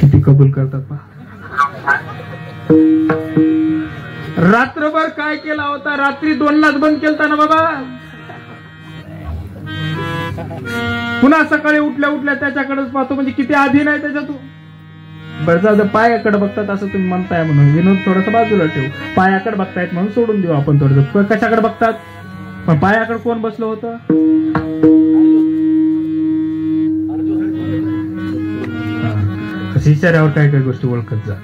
किती कबूल करतात पहा. रात्रभर काय केला होता? रात्री 2लाच बंद केलता ना बाबा. पुन्हा सकाळी उठल्या उठल्या त्याच्याकडेच पाहतो, म्हणजे किती अधीन आहे त्याच्यातून. बरं जाऊ दे, पायाकडे बघतात असं तुम्ही म्हणताय म्हणून विनोद थोडासा बाजूला ठेवू. पायाकडे बघतायत म्हणून सोडून देऊ आपण थोडंसं. कशाकडे बघतात? पण पायाकडे कोण बसलं होतं? कशी इशाऱ्यावर काय काय गोष्टी ओळखत जा.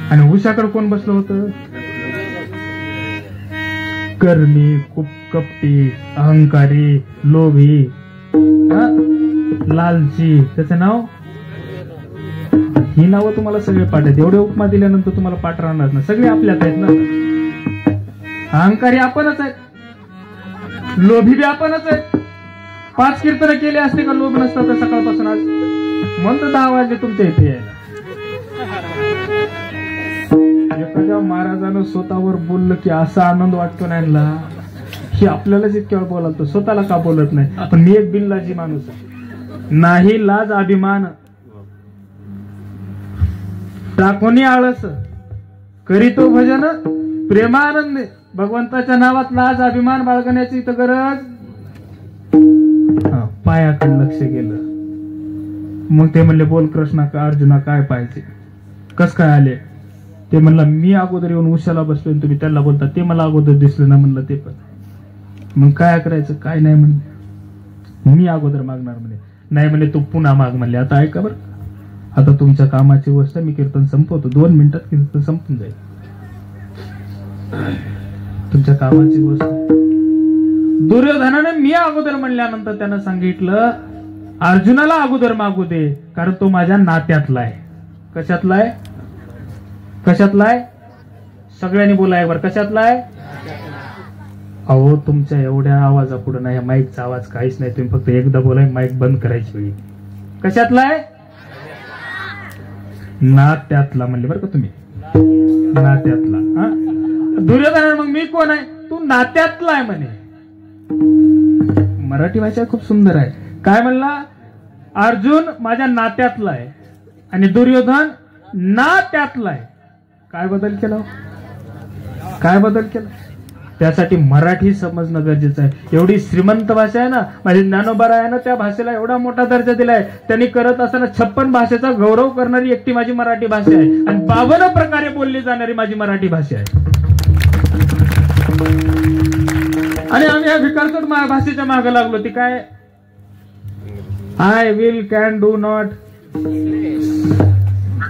आणि उशाकडे कोण बसलं होतं? कर्मी, खूप कपटी, अहंकारी, लोभी, लालची. त्याचं नाव? ही नावं तुम्हाला सगळे पाठ आहेत. एवढे उपमा दिल्यानंतर तुम्हाला पाठ राहणार ना. सगळे आपल्यात आहेत ना. अहंकारी आपणच आहेत, लोभी बी आपणच आहेत. 5 कीर्तन केले असते का लोभ नसतात तर सकाळपासून आज म्हणतो 10 वाजले तुमच्या इथे यायला. एखाद्या महाराजानं स्वतःवर बोललं की असा आनंद वाटतो ना, की आपल्यालाच इतक्या वेळ बोलतो, स्वतःला का बोलत नाही? पण मी एक बिनलाजी माणूस आहे. नाही लाज अभिमान, टाकोनी आळस, करीतो भजन प्रेमानंद. भगवंताच्या नावात लाज अभिमान बाळगण्याची इथं गरज. पायाकडे लक्ष गेलं. मग ते म्हणले, बोल कृष्णा का अर्जुना काय पाहिजे? कस काय आले? ते म्हणला, मी अगोदर येऊन उशाला बसलो, तुम्ही त्याला बोलता. ते मला अगोदर दिसलं ना. म्हणलं ते पण. मग काय करायचं? काय नाही म्हणले, मी अगोदर मागणार म्हणे. नाही म्हणले, तू पुन्हा माग म्हणले. आता ऐका बरं, आता तुमच्या कामाची गोष्ट मी कीर्तन संपवतो. 2 मिनिटात कीर्तन संपून जाईल. तुमच्या कामाची गोष्ट. दुर्योधनाने मी अगोदर म्हणल्यानंतर त्यानं सांगितलं, अर्जुनाला अगोदर मागू दे, कारण तो माझ्या नात्यातला आहे. कशातला आहे? कशातला आहे? सगळ्यांनी बोला एक बार. कशातला आहे? अहो, तुमच्या एवढ्या आवाजापुढे नाही, माईकचा आवाज काहीच नाही. तुम्ही फक्त एकदा बोलाय, माईक बंद करायची वेळी. कशातला आहे? नात्यातला म्हणले बरं का तुम्ही. नात्यातला. दुर्योधन मग मी कोण आहे? तू नात्यातला आहे म्हणे. मराठी भाषा खूप सुंदर आहे. काय म्हणला? अर्जुन माझ्या नात्यातला आहे आणि दुर्योधन नात्यातला आहे. काय बदल केला? काय बदल केला? त्यासाठी मराठी समजणं गरजेचं आहे. एवढी श्रीमंत भाषा आहे ना. माझे ज्ञानोबारायानं त्या भाषेला एवढा मोठा दर्जा दिलाय. त्यांनी करत असताना 56 भाषेचा गौरव करणारी एकटी माझी मराठी भाषा आहे आणि 52 प्रकारे बोलली जाणारी माझी मराठी भाषा आहे. आणि आम्ही या भिकारचोट भाषेच्या मागे लागलो. ती काय? I will can do not.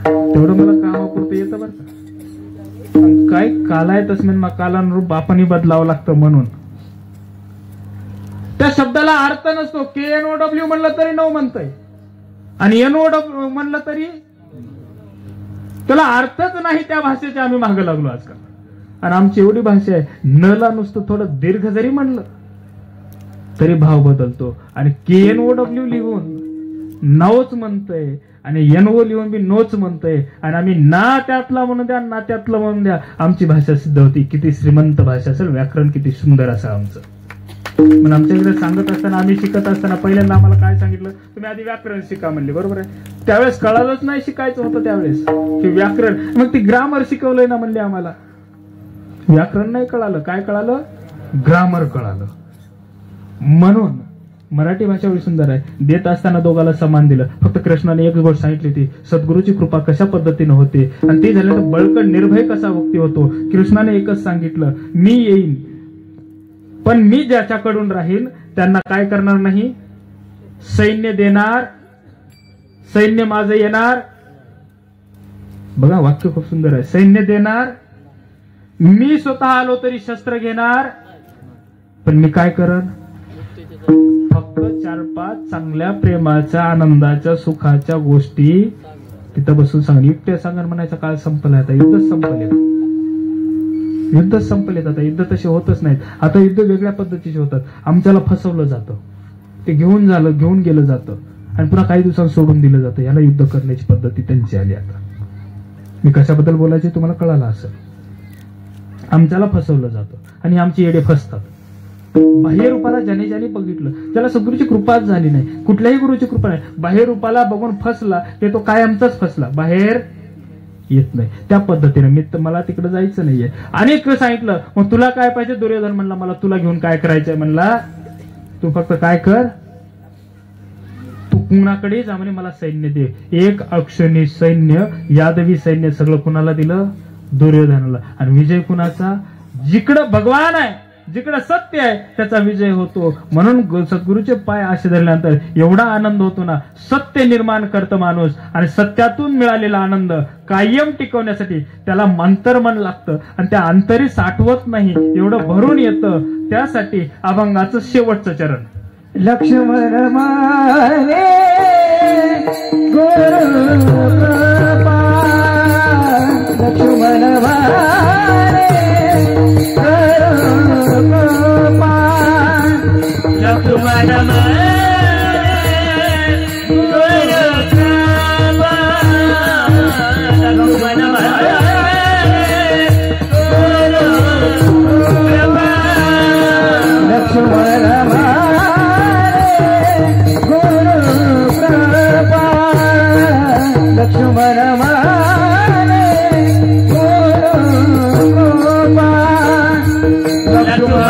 तेवढं मला कामापुरतं येतं बरं का. काय कालाय तस्मिन मग कालानुरूप आपणही बदलावं लागतं. म्हणून त्या शब्दाला अर्थ नसतो. KNOW म्हणलं तरी नो म्हणतंय आणि NOW म्हणलं तरी त्याला अर्थच नाही. त्या भाषेच्या आम्ही मागे लागलो आजकाल. आणि आमची एवढी भाषा आहे, नला नुसतं थोडं दीर्घ जरी म्हणलं तरी भाव बदलतो. आणि KNOW लिहून नवच म्हणतंय. आणि NO लिहून मी नोच म्हणतोय, आणि आम्ही ना त्यातला म्हणून द्या ना त्यातलं म्हणून द्या, आमची भाषा सिद्ध होती. किती श्रीमंत भाषा असेल, व्याकरण किती सुंदर असं आमचं. पण आमच्या इकडे सांगत असताना, आम्ही शिकत असताना पहिल्यांदा आम्हाला काय सांगितलं, तुम्ही आधी व्याकरण शिका म्हणले. बरोबर आहे, त्यावेळेस कळालंच नाही शिकायचं होतं त्यावेळेस की व्याकरण. मग ती ग्रामर शिकवलंय ना म्हणले आम्हाला. व्याकरण नाही कळालं, काय कळालं, ग्रामर कळालं. म्हणून मराठी भाषा एवढी सुंदर आहे. देत असताना दोघाला समान दिलं. फक्त कृष्णाने एक गोष्ट सांगितली होती, सद्गुरूची कृपा कशा पद्धतीने होते, आणि ते झाल्यानंतर बळकट निर्भय कसा व्यक्ती होतो. कृष्णाने एकच सांगितलं, मी येईन पण मी ज्याच्याकडून राहीन त्यांना काय करणार नाही, सैन्य देणार, सैन्य माझं येणार. बघा वाक्य खूप सुंदर आहे. सैन्य देणार, मी स्वतः आलो तरी शस्त्र घेणार, पण मी काय करन, फक्त 4-5 चांगल्या प्रेमाच्या, आनंदाच्या, सुखाच्या गोष्टी तिथं बसून सांग. युक्त्या सांगण म्हणायचा काळ संपला. आता युद्धच संपले, युद्धच संपलेत. आता युद्ध तसे होतच नाहीत. आता युद्ध वेगळ्या पद्धतीचे होतात. आमच्याला फसवलं जातं, ते घेऊन गेलं जातं, आणि पुन्हा काही दिवसांनी सोडून दिलं जातं. याला युद्ध करण्याची पद्धती त्यांची आली. आता मी कशाबद्दल बोलायचे तुम्हाला कळालं असेल. आमच्याला फसवलं जातं आणि आमची येडे फसतात. बाह्य रूपाला ज्याने ज्याने बघितलं, त्याला सद्गुरूची कृपाच झाली नाही, कुठल्याही गुरुची कृपा नाही. बाह्य रूपाला बघून फसला ते तो कायमचाच फसला, बाहेर येत नाही. त्या पद्धतीने मी मला तिकडे जायचं नाहीये. अनेक सांगितलं, मग तुला काय पाहिजे. दुर्योधन म्हणला, मला तुला घेऊन काय करायचंय. म्हणला, तू फक्त काय कर, तू कुणाकडे जा म्हणे, मला सैन्य दे. एक अक्षणी सैन्य, यादवी सैन्य सगळं कुणाला दिलं, दुर्योधनाला. आणि विजय कुणाचा, जिकडं भगवान आहे, जिकडे सत्य आहे त्याचा विजय होतो. म्हणून सद्गुरूचे पाय असे धरल्यानंतर एवढा आनंद होतो ना. सत्य निर्माण करतं माणूस, आणि सत्यातून मिळालेला आनंद कायम टिकवण्यासाठी त्याला अंतर्मन लागतं, आणि त्या अंतरी साठवत नाही, एवढं भरून येतं. त्यासाठी अभंगाचं शेवटचं चरण, लक्ष्मण मारे गुरु कृपा, लक्ष्मण मारे लक्ष्मण मारे गुरु कृपा, लक्ष्मण मारे गुरु कृपा, लक्ष्मण मारे गुरु कृपा, लक्ष्मण मारे गुरु कृपा, लक्ष्मण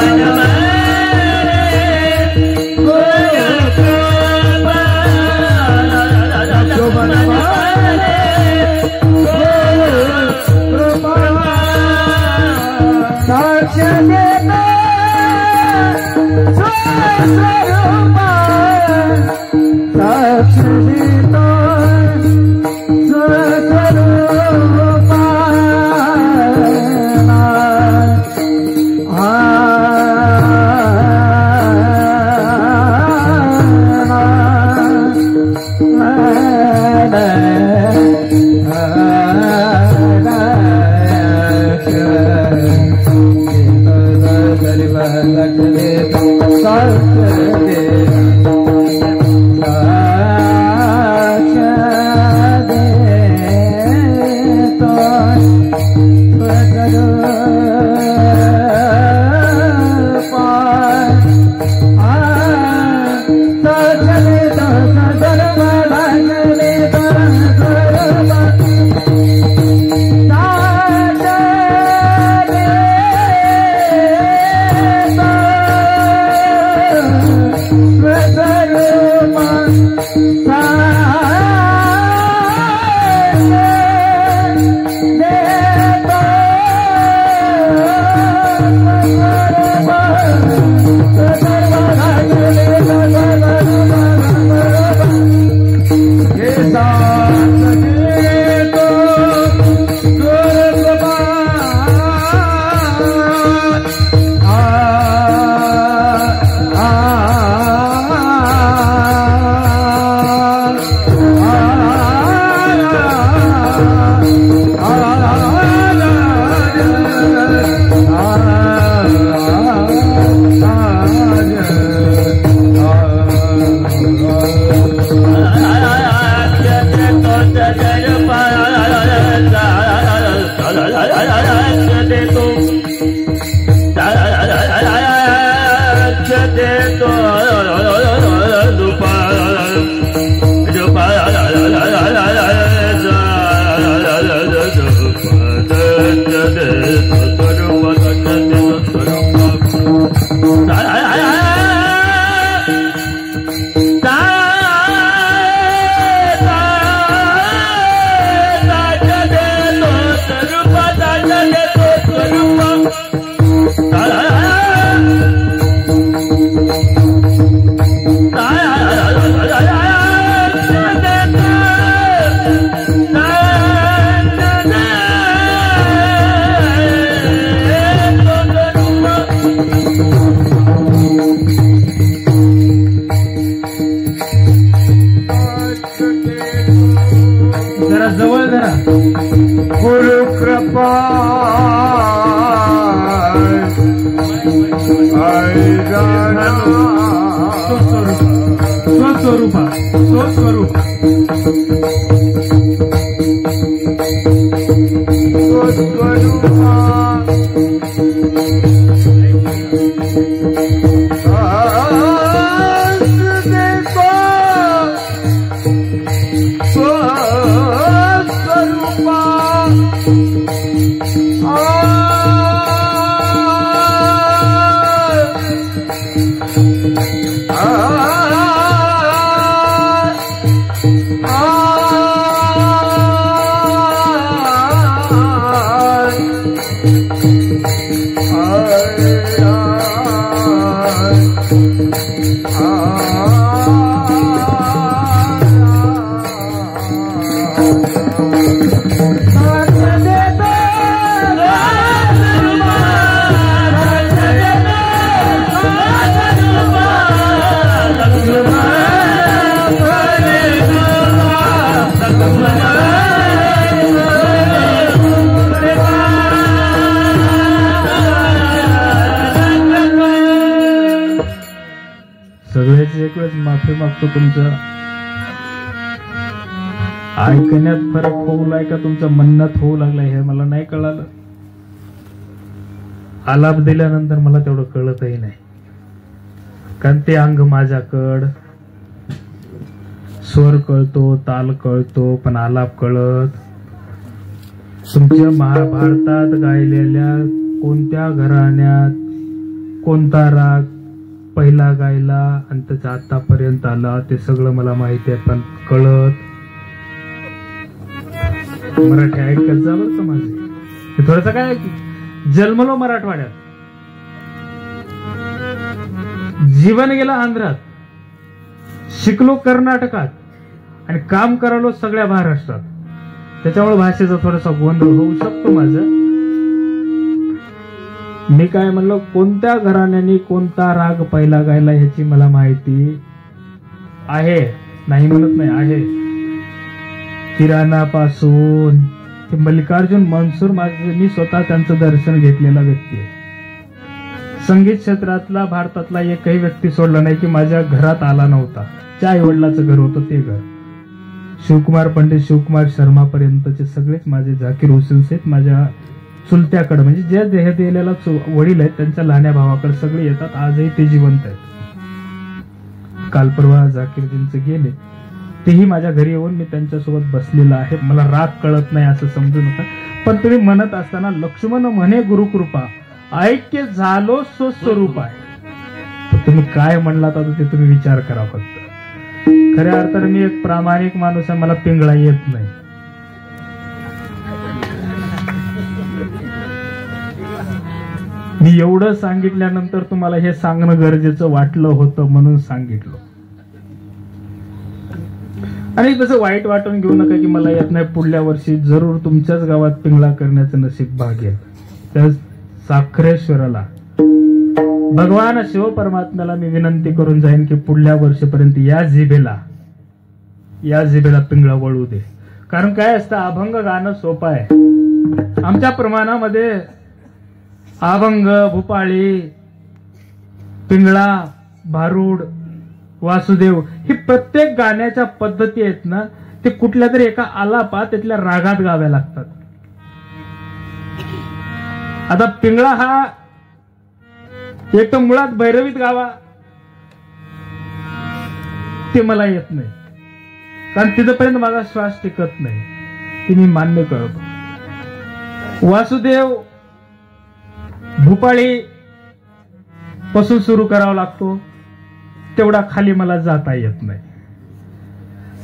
स्वस्वरूपा स्वस्वरूप सगळ्याची एक वेळेस माफी मागतो. तुमचं ऐकण्यात फरक होऊ लागला का तुमच्या म्हणण्यात होऊ लागलाय हे मला नाही कळालं. आलाप दिल्यानंतर मला तेवढं कळतही नाही, कारण ते अंग माझ्याकड स्वर कळतो, ताल कळतो, पण आलाप कळत. तुमच्या महाभारतात गायलेल्या कोणत्या घराण्यात कोणता राग पहिला गायला आणि त्याच्या आतापर्यंत आला ते सगळं मला माहिती आहे, पण कळत. मराठी ऐकत जा बरं का माझे. थोडस काय जन्मलो मराठवाड्यात, जीवन गेलं आंध्रात, शिकलो कर्नाटकात आणि काम करालो सगळ्या महाराष्ट्रात. त्याच्यामुळे भाषेचा थोडासा गोंधळ होऊ शकतो माझं. मी काय म्हणलं, कोणत्या घराण्याने कोणता राग पहिला गायला ह्याची मला माहिती आहे, नाही म्हणत नाही, आहे. किराणापासून ते मल्लिकार्जुन मनसूर, मी स्वतः त्यांचं दर्शन घेतलेला व्यक्ती आहे. संगीत क्षेत्रातला भारतातला एकही व्यक्ती सोडला नाही की माझ्या घरात आला नव्हता. ज्या आईवडिलाचं घर होतं ते घर, शिवकुमार पंडित, शिवकुमार शर्मा पर्यंतचे सगळेच माझे, झाकीर हुसेन सहित माझ्या चुलत्याकडे, म्हणजे ज्या देह दिलेला वडील आहेत त्यांच्या लहान्या भावाकडे सगळे येतात. आजही ते जिवंत आहेत. काल परवा झाकीरजींचे गेले, तेही माझ्या घरी येऊन मी त्यांच्यासोबत बसलेला आहे. मला राग कळत नाही असं समजू नका, पण तुम्ही म्हणत असताना लक्ष्मण म्हणे गुरुकृपा, ऐक्य झालो स्वस्वरूप आहे. तुम्ही काय म्हणलात आता ते तुम्ही विचार करा फक्त. खऱ्या अर्थाने मी एक प्रामाणिक माणूस आहे, मला पिंगळा येत नाही. मी एवढं सांगितल्यानंतर तुम्हाला हे सांगणं गरजेचं वाटलं होतं म्हणून सांगितलं. आणि तसं वाईट वाटून घेऊ नका की मला येत नाही. पुढल्या वर्षी जरूर तुमच्याच गावात पिंगळा करण्याचं नशीब भागेल. त्या साखरेश्वराला, भगवान शिव परमात्म्याला मी विनंती करून जाईन की पुढल्या वर्षीपर्यंत या जिभेला पिंगळा वळू दे. कारण काय असतं, अभंग गाणं सोपं आहे. आमच्या प्रमाणामध्ये अभंग, भूपाळी, पिंगळा, भारूड, वासुदेव ही प्रत्येक गाण्याच्या पद्धती आहेत ना, ते कुठल्या तरी एका आलापा त्यातल्या रागात गाव्या लागतात. आता पिंगळा हा एक तर मुळात भैरवीत गावा, ते मला येत नाही, कारण तिथपर्यंत माझा श्वास टिकत नाही, ते मी मान्य करतो. वासुदेव, भूपाळी पासून सुरू करावा लागतो, तेवढा खाली मला जाता येत नाही.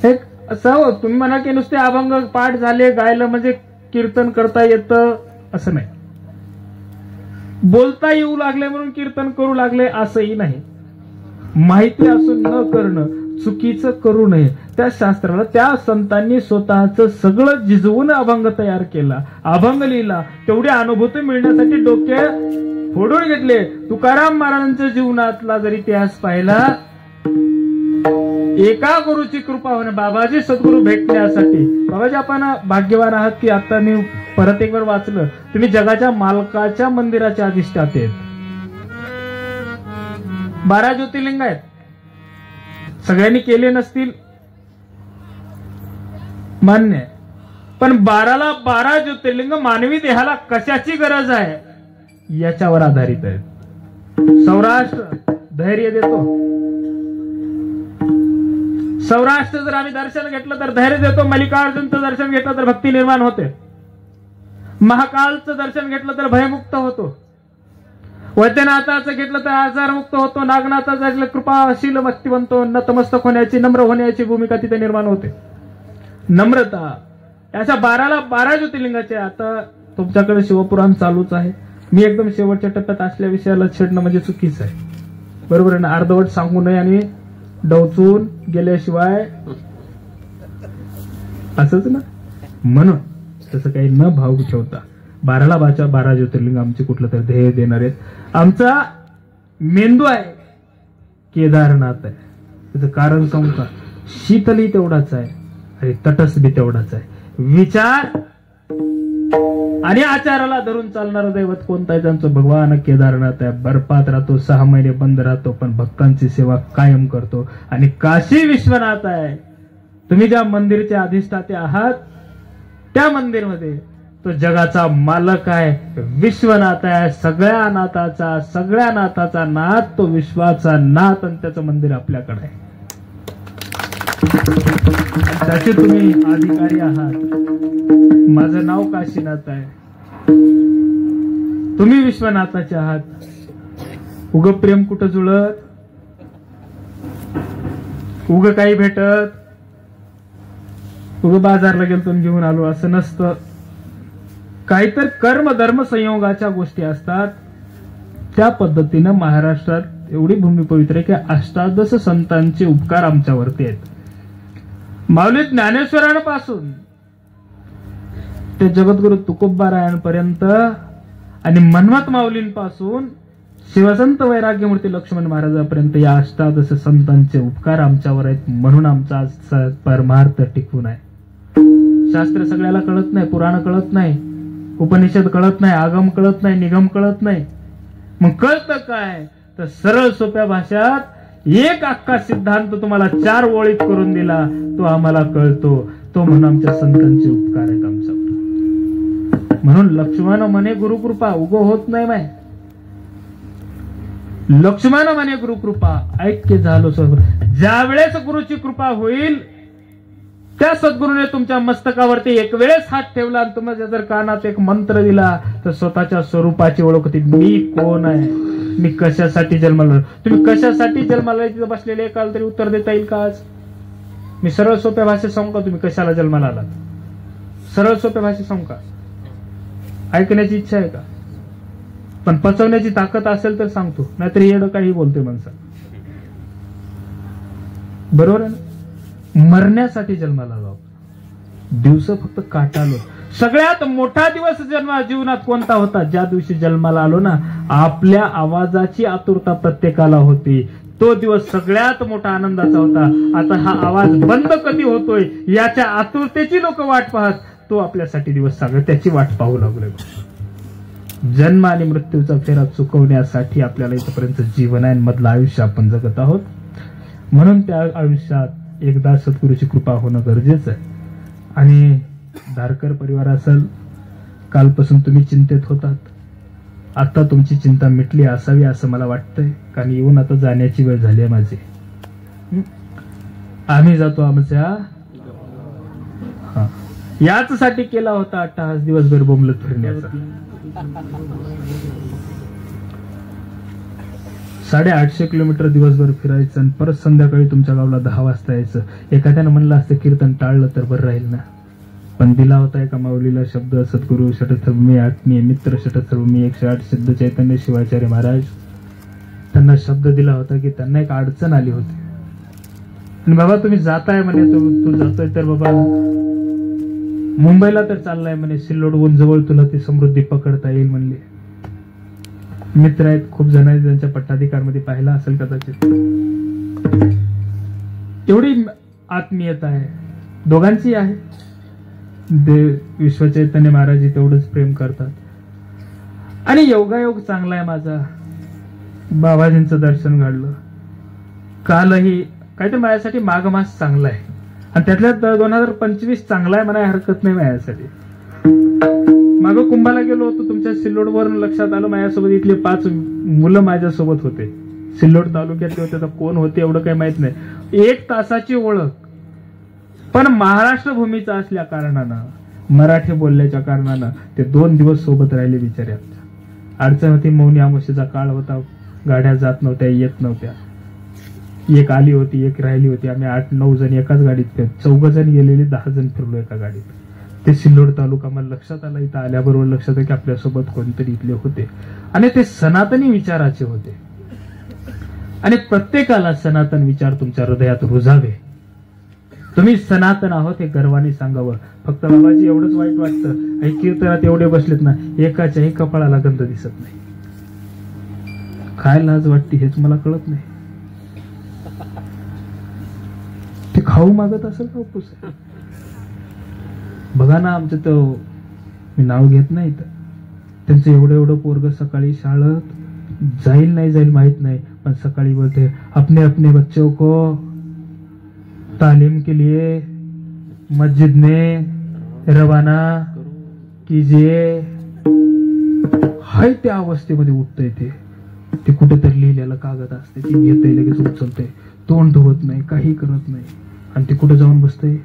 एक असं तुम्ही म्हणा की नुसते अभंग पाठ झाले, गायलं म्हणजे कीर्तन करता येतं असं नाही. बोलता येऊ लागले म्हणून कीर्तन करू लागले असंही नाही. माहिती असून न करणं, चुकीचं करू नये. त्या शास्त्राला, त्या संतांनी स्वतःचं सगळं जिजवून अभंग तयार केला, अभंग लिहिला. तेवढी अनुभूती मिळण्यासाठी डोके फोडून घेतले. तुकाराम महाराजांच्या जीवनातला जर इतिहास पाहिला, एका गुरुची कृपा होणे, बाबाजी सद्गुरू भेटण्यासाठी. बाबाजी आपण भाग्यवान आहात की आता मी परत एक वेळ वाचलं, तुम्ही जगाच्या मालकाच्या मंदिराच्या अधिष्ठाते आहेत. 12 ज्योतिर्लिंग आहेत, सगळ्यांनी केले नसतील मान्य आहे, पण 12ला 12 ज्योतिर्लिंग मानवी देहाला कशाची गरज आहे याच्यावर आधारित आहेत. सौराष्ट्र धैर्य देतो, सौराष्ट्र जर आम्ही दर्शन घेतलं तर धैर्य देतो, मल्लिकार्जुनचं दर्शन घेतलं तर भक्ती निर्माण होते, महाकालचं दर्शन घेतलं तर भयमुक्त होतो, वैद्यनाथाचं घेतलं तर आजारमुक्त होतो, नागनाथाचं घेतलं कृपाशील भक्ती बनतो, नतमस्तक होण्याची नम्र होण्याची भूमिका तिथे निर्माण होते. नम्रता अशा 12ला 12 ज्योतिर्लिंगाचे. आता तुमच्याकडे शिवपुराण चालूच आहे, मी एकदम शेवटच्या टप्प्यात असल्या विषयाला छेडणं म्हणजे चुकीचं आहे, बरोबर आहे ना. अर्धवट सांगू नये आणि डवचून गेल्याशिवाय असंच ना, म्हणून तसं काही न भाव ठेवता 12ला 12 ज्योतिर्लिंग आमचे कुठलं तर ध्येय देणार आहेत. आमचा मेंदू आहे केदारनाथ आहे, त्याचं कारण सांगू का, शीतलही तेवढाच आहे आणि तटस्थ बी तेवढाच आहे. विचार आणि आचाराला धरून चालणारं दैवत कोणतं आहे, त्यांचं भगवान केदारनाथ आहे. बर्फात राहतो, 6 महिने बंद राहतो, पण भक्तांची सेवा कायम करतो. आणि काशी विश्वनाथ आहे, तुम्ही ज्या मंदिरचे अधिष्ठाते आहात त्या मंदिरमध्ये तो जगाचा मालक आहे, विश्वनाथ आहे, सगळ्या नाथाचा नाथ, तो विश्वाचा नाथ, आणि त्याचं मंदिर आपल्याकडे आहे, त्याचे तुम्ही अधिकारी आहात. माझं नाव काशीनाथ आहे, तुम्ही विश्वनाथाचे आहात. उग प्रेम कुठं जुळत, उग काही भेटत, उग बाजारला गेलो घेऊन आलो असं नसतं. काहीतरी कर्म धर्म संयोगाच्या गोष्टी असतात. त्या पद्धतीनं महाराष्ट्रात एवढी भूमी पवित्र आहे की 18 संतांचे उपकार आमच्यावरती आहेत. माऊली ज्ञानेश्वरांपासून ते जगद्गुरु तुकोबारायांपर्यंत आणि मन्मथ माऊलींपासून शिवसंत वैराग्यमूर्ती लक्ष्मण महाराजांपर्यंत या 18 संतांचे उपकार आमच्यावर आहेत. म्हणून आमचा परमार्थ टिकून आहे. शास्त्र सगळ्याला कळत नाही, पुराण कळत नाही, उपनिषद कळत नाही, आगम कळत नाही, निगम कळत नाही. मग कळतं काय तर सरळ सोप्या भाषात एक अख्खा सिद्धांत तुम्हाला 4 ओळीत करून दिला, तो आम्हाला कळतो. तो म्हणून आमच्या संतांचे उपकार आहेत आमच्यावर. म्हणून लक्ष्मण म्हणे गुरुकृपा, उगो होत नाही माय. लक्ष्मण म्हणे गुरुकृपा, ऐक्य झालो सोबत. ज्या वेळेस गुरुची कृपा होईल त्या सद्गुरूने तुमच्या मस्तकावरती एक वेळेस हात ठेवला आणि तुम्हाला जर कानात एक मंत्र दिला तर स्वतःच्या स्वरूपाची ओळख होती. मी कोण आहे, मी कशासाठी जन्माला, तुम्ही कशासाठी जन्माला तिथं बसलेले एकाला तरी उत्तर देता येईल का आज? मी सरळ सोप्या भाषेत सांगू का तुम्ही कशाला जन्माला आलात? सरळ सोप्या भाषेत सांगू का? ऐकण्याची इच्छा आहे का? पण पचवण्याची ताकद असेल तर सांगतो, नाहीतर येडं काही बोलतोय माणसा. बरोबर आहे ना? मरण्यासाठी जन्माला आलो, दिवस फक्त काटालो. सगळ्यात मोठा दिवस जीवनात कोणता होता? ज्या दिवशी जन्माला आलो ना, आपल्या आवाजाची आतुरता प्रत्येकाला होती. तो दिवस सगळ्यात मोठा आनंदाचा होता. आता हा आवाज बंद कधी होतोय याच्या आतुरतेची लोक वाट पाहत, तो आपल्यासाठी दिवस सगळं त्याची वाट पाहू लागलोय. जन्म आणि मृत्यूचा फेरा चुकवण्यासाठी आपल्याला इथपर्यंत जीवन आहे, मधलं आयुष्य आपण जगत आहोत. म्हणून त्या आयुष्यात एकदा सद्गुरूची कृपा होणं गरजेचं आहे. आणि धारकर परिवार असेल, कालपासून तुम्ही चिंतेत होतात, आता तुमची चिंता मिटली असावी असं मला वाटतंय. कारण येऊन आता जाण्याची वेळ झाली आहे माझी. आम्ही जातो आमच्या याचसाठी केला होता अट्टहास दिवसभर बोंबलत फिरण्याचा. 850 किलोमीटर दिवसभर फिरायचं आणि परत संध्याकाळी तुमच्या गावाला 10 वाजता यायचं. एखाद्यानं म्हणलं असतं कीर्तन टाळलं तर बरं राहील ना, पण दिला होता एका माऊलीला शब्द, सद्गुरू षटस्थलभूमी आत्मीय मित्र षटस्थलभूमी 108 सिद्ध चैतन्य शिवाचार्य महाराज. त्यांना शब्द दिला होता की त्यांना एक अडचण आली होती. आणि बाबा तुम्ही जाताय म्हणे, तू जातोय तर बाबा मुंबईला तर चाललाय म्हणे, सिल्लोडहून जवळ तुला ती समृद्धी पकडता येईल म्हणले. मित्र आहेत, खूप जण आहेत, त्यांच्या पट्टाधिकारमध्ये पाहिला असेल कदाचित. एवढी आत्मीयता आहे दोघांची आहे. देव विश्वचैतन्य महाराज तेवढंच प्रेम करतात. आणि योगायोग चांगला आहे माझा. बाबाजींचं दर्शन घडलं. कालही काहीतरी माझ्यासाठी माघमास चांगला आहे आणि त्यातल्यात 2025 चांगला आहे म्हणाय हरकत नाही माझ्यासाठी. मागं कुंभाला गेलो होतो, तुमच्या सिल्लोडवरून लक्षात आलं माझ्यासोबत इथले 5 मुलं माझ्यासोबत होते. सिल्लोड तालुक्यातले होते, तर कोण होते एवढं काही माहित नाही. 1 तासाची ओळख, पण महाराष्ट्र भूमीचा असल्या कारणानं, मराठी बोलल्याच्या कारणानं ते 2 दिवस सोबत राहिले बिचारे. आमच्या अडचण होती, मौनी अमावस्येचा काळ होता, गाड्या जात नव्हत्या, येत नव्हत्या. एक आली होती, एक राहिली होती. आम्ही 8-9 जण एकाच गाडीत फिरलो, 4 जण गेलेले, 10 जण फिरलो एका गाडीत. ते सिल्लोड तालुका मला लक्षात आला. इथं आल्याबरोबर लक्षात आलं की आपल्यासोबत कोणतरी इथले होते आणि ते सनातनी विचाराचे होते. आणि प्रत्येकाला सनातन विचार तुमच्या हृदयात रुजावे. तुम्ही सनातन आहोत हे गर्वाने सांगावं. फक्त बाबाजी एवढंच वाईट वाटतं, हे कीर्तनात एवढे बसलेत ना, एकाच्याही कपाळाला गंध दिसत नाही. काय लाज वाटते हेच मला कळत नाही. ते खाऊ मागत असेल का उपवास? बघा ना, आमचं तो मी नाव घेत नाही तर त्यांचं एवढं पोरग सकाळी शाळेत जाईल नाही जाईल माहित नाही, पण सकाळी बोलते अपने अपने बच्चों को तालीम के लिए मस्जिद में रवाना कीजिए. हाय त्या अवस्थेमध्ये उठतंय ते कुठेतरी लिहिलेलं कागद असते, ती घेतंय, लगेच उचलतंय, तोंड धुवत नाही, काही करत नाही, आणि ते कुठे जाऊन बसतंय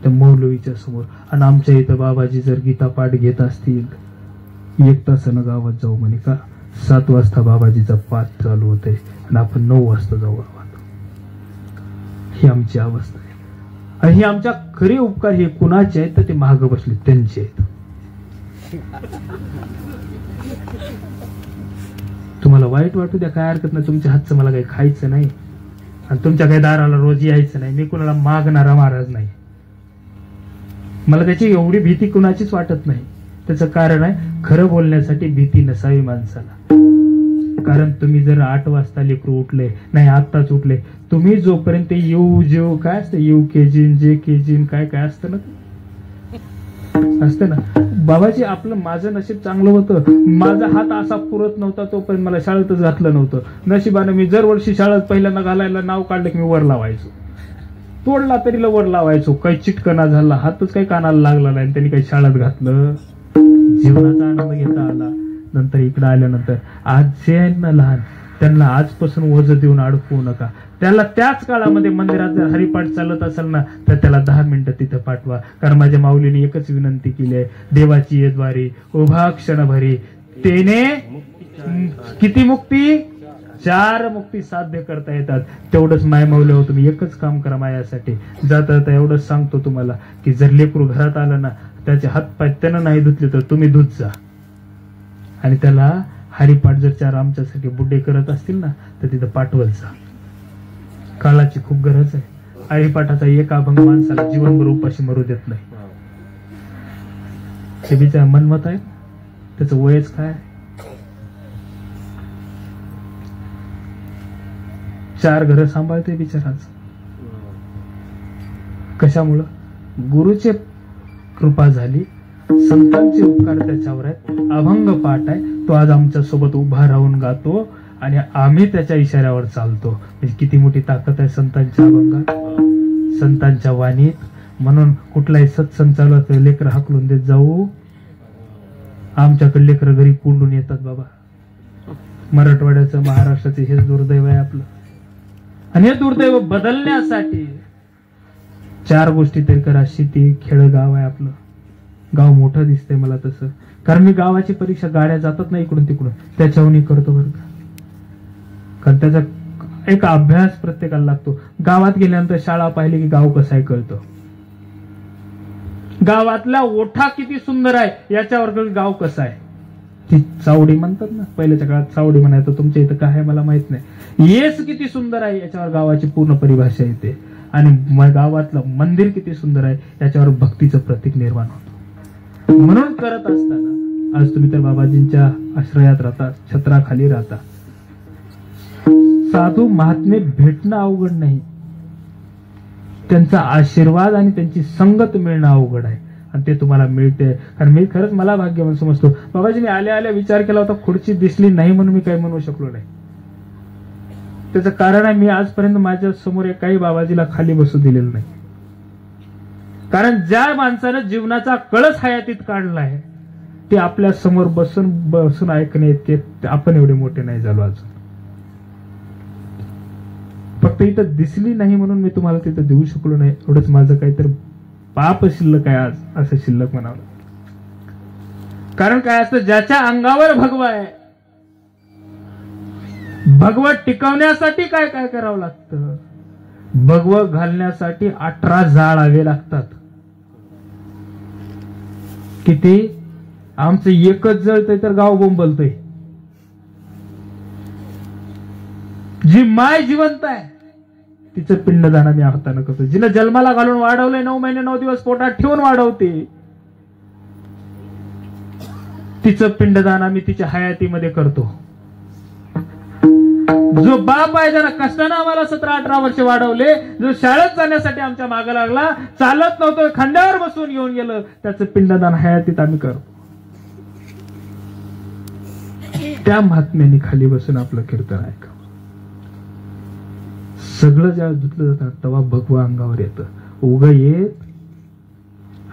त्या मौलवीच्या समोर. आणि आमच्या इथं बाबाजी जर गीता पाठ घेत असतील, 1 तासानं गावात जाऊ म्हणे का. 7 वाजता बाबाजीचा पाठ चालू होते आणि आपण 9 वाजता जाऊ गावात. ही आमची अवस्था आहे. आणि हे आमच्या खरे उपकार हे कुणाचे आहेत तर ते मागं बसले त्यांचे आहेत. तुम्हाला वाईट वाटू द्या, काय हरकत नाही. तुमच्या हातचं मला काही खायचं नाही आणि तुमच्या काही दाराला रोज यायचं नाही. मी कुणाला मागणारा महाराज नाही. मला त्याची एवढी भीती कुणाचीच वाटत नाही. त्याचं कारण आहे, खरं बोलण्यासाठी भीती नसावी माणसाला. कारण तुम्ही जर 8 वाजता लेकरू उठले नाही, आत्ताच उठले, तुम्ही जोपर्यंत येऊ काय असतं, UKG JKG काय काय असतं ना, असतं ना. बाबाजी आपलं माझं नशीब चांगलं होतं. माझा हात असा पुरत नव्हता तोपर्यंत मला शाळेतच घातलं नव्हतं. नशिबानं मी जर वर्षी शाळेत पहिल्यांदा घालायला नाव काढलं की मी वर लावायचो, तोडला तरी वर लावायचो. काही चिटकना झाला, हातच काही कानाला लागला नाही, त्यांनी काही शाळेत घातलं. जीवनाचा आनंद घेता आला. नंतर इकडे आल्यानंतर आज जे आहेत ना लहान, त्यांना आजपासून वज देऊन अडकवू नका. त्याला त्याच काळामध्ये मंदिरात जर हरिपाठ चालत असेल ना, तर त्याला 10 मिनिटं तिथं पाठवा. कारण माझ्या माऊलीने एकच विनंती केली आहे, देवाची येद्वारी उभा क्षणभरी तेने किती मुक्ती, 4 मुक्ती साध्य करता येतात. तेवढंच माय माऊली हो, तुम्ही एकच काम करा माझ्यासाठी. जाता एवढंच सांगतो तुम्हाला की जर लेकरू घरात आलं ना, त्याचे हातपाय त्यानं नाही धुतले तर तुम्ही धुत जा. आणि त्याला हरिपाठ जर 4 आमच्यासाठी बुड्डे करत असतील ना, तर तिथं पाठवत जा. काळाची खूप गरज आहे. हरिपाठाचा एक अभंग माणसाला जीवनभर उपाशी मरू देत नाही. हे बिचार मनमत आहे, त्याचं वयच काय. 4 घरं सांभाळते बिचाराच. कशामुळं? गुरुचे कृपा झाली, संतांचे उपकार त्याच्यावर आहेत, अभंग पाठ आहे, तो आज आमच्या सोबत उभा राहून गातो आणि आम्ही त्याच्या इशाऱ्यावर चालतो. म्हणजे किती मोठी ताकद आहे संतांच्या अभंगात, संतांच्या वाणीत. म्हणून कुठलाही सत्संग चालू असतो, लेकर हाकलून देत जाऊ. आमच्याकडे लेकर घरी कोंडून येतात बाबा. मराठवाड्याचं, महाराष्ट्राचं हेच दुर्दैव आहे आपलं. आणि हे दुर्दैव बदलण्यासाठी 4 गोष्टी तरी करा. शेती, खेडगाव आहे आपलं. गाव मोठं दिसतंय मला तसं, कारण मी गावाची परीक्षा, गाड्या जातात ना इकडून तिकडून, त्याच्याहून करतो बरं का. कारण त्याचा एक अभ्यास प्रत्येकाला लागतो. गावात गेल्यानंतर शाळा पाहिली की गाव कसं आहे कळतं. गावातला ओठा किती सुंदर आहे याच्यावर गाव कसं आहे. ती चावडी म्हणतात ना, पहिल्याच्या काळात चावडी म्हणायचं. तुमच्या इथं काय आहे मला माहित नाही. येस किती सुंदर आहे याच्यावर गावाची पूर्ण परिभाषा येते. आणि गावातलं मंदिर किती सुंदर आहे याच्यावर भक्तीचं प्रतीक निर्माण होतं. म्हणून करत असताना आज तुम्ही तर बाबाजींच्या आश्रयात राहता, छत्राखाली राहता. साधू महात्मे भेटणं अवघड नाही, त्यांचा आशीर्वाद आणि त्यांची संगत मिळणं अवघड आहे. आणि ते तुम्हाला मिळते. कारण मी खरंच मला भाग्यवान समजतो. बाबाजी मी आल्या आल्या विचार केला होता, खुर्ची दिसली नाही म्हणून मी काही म्हणू शकलो नाही. त्याचं कारण आहे, मी आजपर्यंत माझ्या समोर काही बाबाजीला खाली बसू दिलेलं नाही. कारण ज्या माणसानं जीवनाचा कळस हयातीत काढलाय ते आपल्या समोर बसून ऐकणे ते आपण एवढे मोठे नाही झालो अजून. फक्त इथं दिसली नाही म्हणून मी तुम्हाला तिथं देऊ शकलो नाही, एवढंच माझं काहीतरी पाप शिल्लक आहे आज, असं शिल्लक म्हणावं. कारण काय असतं, ज्याच्या अंगावर भगवा आहे, भगवं टिकवण्यासाठी काय काय करावं लागतं. भगवं घालण्यासाठी 18 जाळावे लागतात. किती? आमचं एकच जळतंय तर गाव बोंबलतंय. जी माय जिवंत आहे तिचं पिंडदान आम्ही हाताने करतो. जिनं जन्माला घालून वाढवलंय, 9 महिने 9 दिवस पोटात ठेवून वाढवते, तिचं पिंडदान आम्ही तिच्या हयातीमध्ये करतो. जो बाप आहे, ज्याला कष्टानं आम्हाला 17-18 वर्ष वाढवले, जो शाळेत जाण्यासाठी आमच्या मागे लागला, चालत नव्हतं, खांद्यावर बसून घेऊन गेलं, त्याचं पिंडदान हयातीत आम्ही करतो. त्या महात्म्याने खाली बसून आपलं कीर्तन ऐकावं. सगळं ज्या धुतलं जातं तेव्हा भगवा अंगावर येतं. उग येत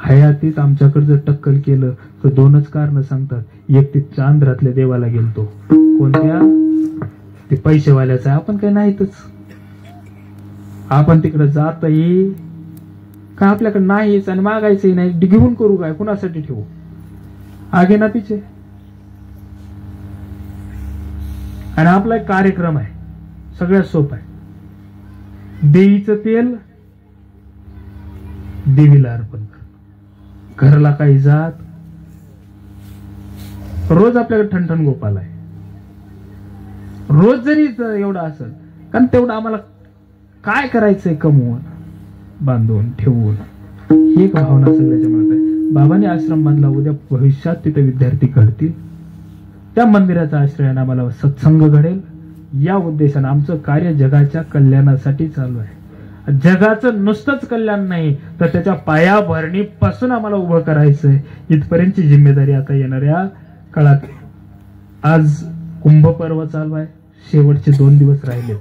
हयातीत आमच्याकडे जर टक्कल केलं तर 2च कारण सांगतात. एक, ते चांद्रातल्या देवाला गेलतो. कोणत्या? ते पैसेवाल्याचं आहे, आपण काही नाहीतच. आपण तिकडे जातही का आपल्याकडे नाहीच आणि मागायचंही नाही. घेऊन करू काय, कुणासाठी ठेवू? आगे ना पिछे. आणि आपला एक कार्यक्रम आहे, सगळ्यात सोपा आहे. देवीचं तेल देवीला अर्पण कर. घरला काही जात, रोज आपल्याकडे ठणठण गोपाल आहे. रोज जरी एवढं असेल, कारण तेवढं आम्हाला काय करायचंय, कमवून बांधून ठेवून, ही एक भावना सगळ्याच्या मनात आहे. बाबांनी आश्रम बांधला, उद्या भविष्यात तिथे विद्यार्थी घडतील. त्या मंदिराचा आश्रयाने आम्हाला सत्संग घडेल. या उद्देशाने आमचं कार्य जगाच्या कल्याणासाठी चालू आहे. जगाचं नुसतंच कल्याण नाही तर त्याच्या पायाभरणीपासून आम्हाला उभं करायचंय. इथपर्यंतची जिम्मेदारी आता येणाऱ्या काळात. आज कुंभ पर्व चालू आहे, शेवटचे 2 दिवस राहिलेत.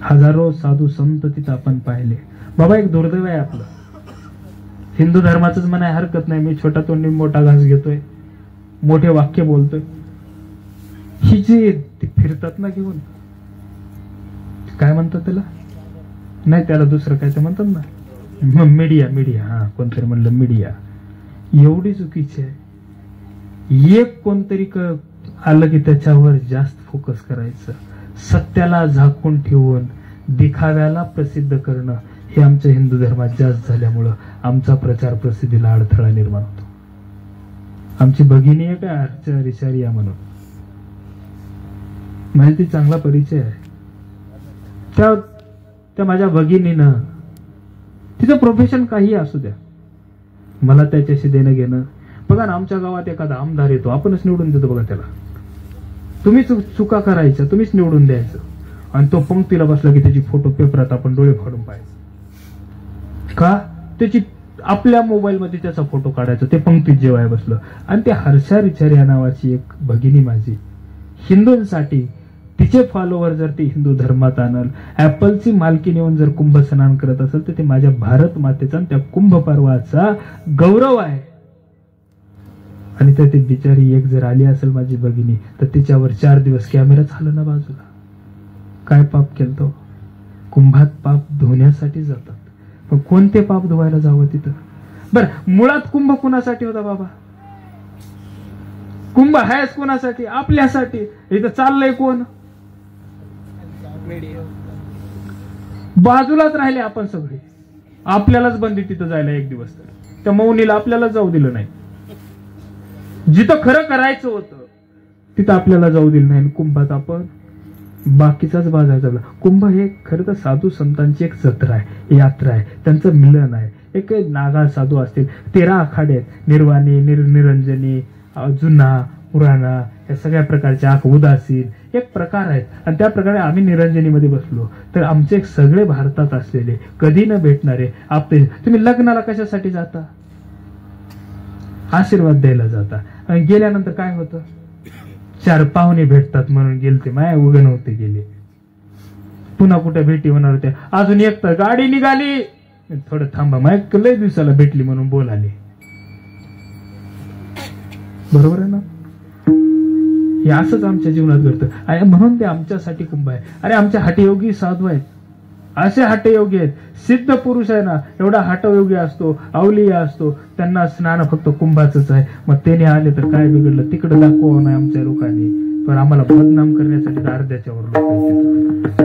हजारो साधू संत तिथं आपण पाहिले. बाबा एक दुर्दैव आहे आपलं, हिंदू धर्माचंच म्हणाय हरकत नाही. मी छोटा तोंडी मोठा घास घेतोय, मोठे वाक्य बोलतोय. ही जी फिरतात ना घेऊन, काय म्हणतात त्याला, नाही त्याला दुसरं काय ते म्हणतात ना, मीडिया. हा, कोणतरी म्हणलं मीडिया. एवढी चुकीची आहे. एक कोणतरी आलं की त्याच्यावर जास्त फोकस करायचं, सत्याला झाकून ठेवून दिखाव्याला प्रसिद्ध करणं, हे आमच्या हिंदू धर्मात जास्त झाल्यामुळं आमचा प्रचार प्रसिद्धीला अडथळा निर्माण होतो. आमची भगिनी आहे काय अर्चा रिशारिया म्हणून, माहिती चांगला परिचय आहे. त्या माझ्या भगिनीनं, तिचं प्रोफेशन काही असू द्या, मला त्याच्याशी देणं घेणं. बघा ना, आमच्या गावात एखादा आमदार येतो, आपणच निवडून देतो बघा त्याला. तुम्हीच चुका करायच्या, तुम्हीच निवडून द्यायचं. आणि तो पंक्तीला बसला की त्याची फोटो पेपरात आपण डोळे फाडून पाहायचं. का? त्याची आपल्या मोबाईल मध्ये त्याचा फोटो काढायचा, ते पंक्तीत जेवाय बसलं. आणि ते हर्षा रिचारिया नावाची एक भगिनी माझी, हिंदूंसाठी तिचे फॉलोवर जर ते हिंदू धर्मात आणल, ऍपलची मालकीण येऊन जर कुंभ स्नान करत असेल तर ते माझ्या भारत मातेचा त्या कुंभ पर्वाचा गौरव आहे. आणि तर ती बिचारी एक जर आली असेल माझी भगिनी तर तिच्यावर 4 दिवस कॅमेरा झालं ना बाजूला. काय पाप केलं? कुंभात पाप धुण्यासाठी जातात, पण कोणते पाप धुवायला जावं तिथं? बरं, मुळात कुंभ कुणासाठी होता बाबा? कुंभ आहेच कोणासाठी? आपल्यासाठी. इथं चाललंय कोण? बाजूलाच राहिले आपण सगळे. आपल्यालाच बंदी तिथं जायला 1 दिवस. तर त्या मौनीला आपल्याला जाऊ दिलं नाही. जिथं खरं करायचं होतं तिथं आपल्याला जाऊ दिलं नाही. कुंभात आपण बाकीचाच बाजार चालला. कुंभ हे खरं तर साधू संतांची एक जत्रा आहे, यात्रा आहे, त्यांचं मिलन आहे. एक नागा साधू असतील, 13 आखाडे आहेत, निर्वाणी, निरंजनी, जुना, पुराणा, या सगळ्या प्रकारच्या, उदासीन, एक प्रकार आहेत. आणि त्या प्रकारे आम्ही निरंजनीमध्ये बसलो तर आमचे सगळे भारतात असलेले कधी न भेटणारे आपले, तुम्ही लग्नाला कशासाठी जाता? आशीर्वाद द्यायला जाता. आणि गेल्यानंतर काय होतं? 4 पाहुणे भेटतात म्हणून गेलते, माया उगे नव्हते गेले. पुन्हा कुठे भेटी होणार होत्या? अजून एक तर गाडी निघाली, थोडं थांबा, माया लय दिवसाला भेटली म्हणून बोलाले. बरोबर आहे ना? हे असंच आमच्या जीवनात घडतं. आणि म्हणून ते आमच्यासाठी कुंभ आहे. अरे आमचे हठयोगी साधू आहेत, असे हठयोगी आहेत. सिद्ध पुरुष आहे ना, एवढा हठयोगी असतो, अवलिय असतो, त्यांना स्नान फक्त कुंभाचंच आहे. मग त्याने आले तर काय बिघडलं? तिकडे दाखवा नाही आमच्या लोकांनी, पण आम्हाला बदनाम करण्यासाठी अर्ध्याच्यावर लोक आहेत.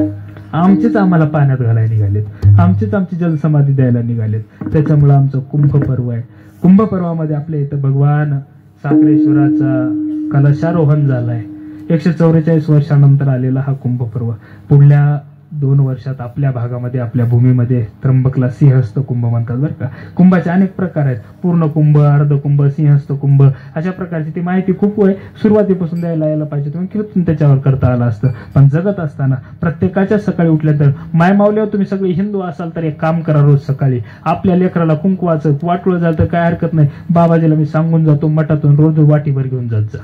आमचेच आम्हाला पाण्यात घालायला निघालेत, आमचेच आमची जलसमाधी द्यायला निघालेत. त्याच्यामुळे आमचं कुंभ पर्व आहे. कुंभ पर्वामध्ये आपल्या इथं भगवान साखरेश्वराचा कलशारोहण झालाय. 144 वर्षानंतर आलेला हा कुंभ पर्व. पुढल्या 2 वर्षात आपल्या भागामध्ये, आपल्या भूमीमध्ये त्र्यंबकला सिंहस्थ कुंभ म्हणतात बरं का. कुंभाचे अनेक प्रकार आहेत, पूर्ण कुंभ, अर्ध कुंभ, सिंहस्थ कुंभ, अशा प्रकारची ती माहिती खूप सुरुवातीपासून द्यायला यायला पाहिजे, तुम्ही कीर्तन त्याच्यावर करता आलं असतं. पण जगत असताना प्रत्येकाच्या सकाळी उठल्यानंतर मायमावल्यावर तुम्ही सगळे हिंदू असाल तर एक काम करा, रोज सकाळी आपल्या लेकराला कुंकवाचं वाटलं जातं, काय हरकत नाही, बाबाजीला मी सांगून जातो, मठातून रोज वाटीभर घेऊन जात जा,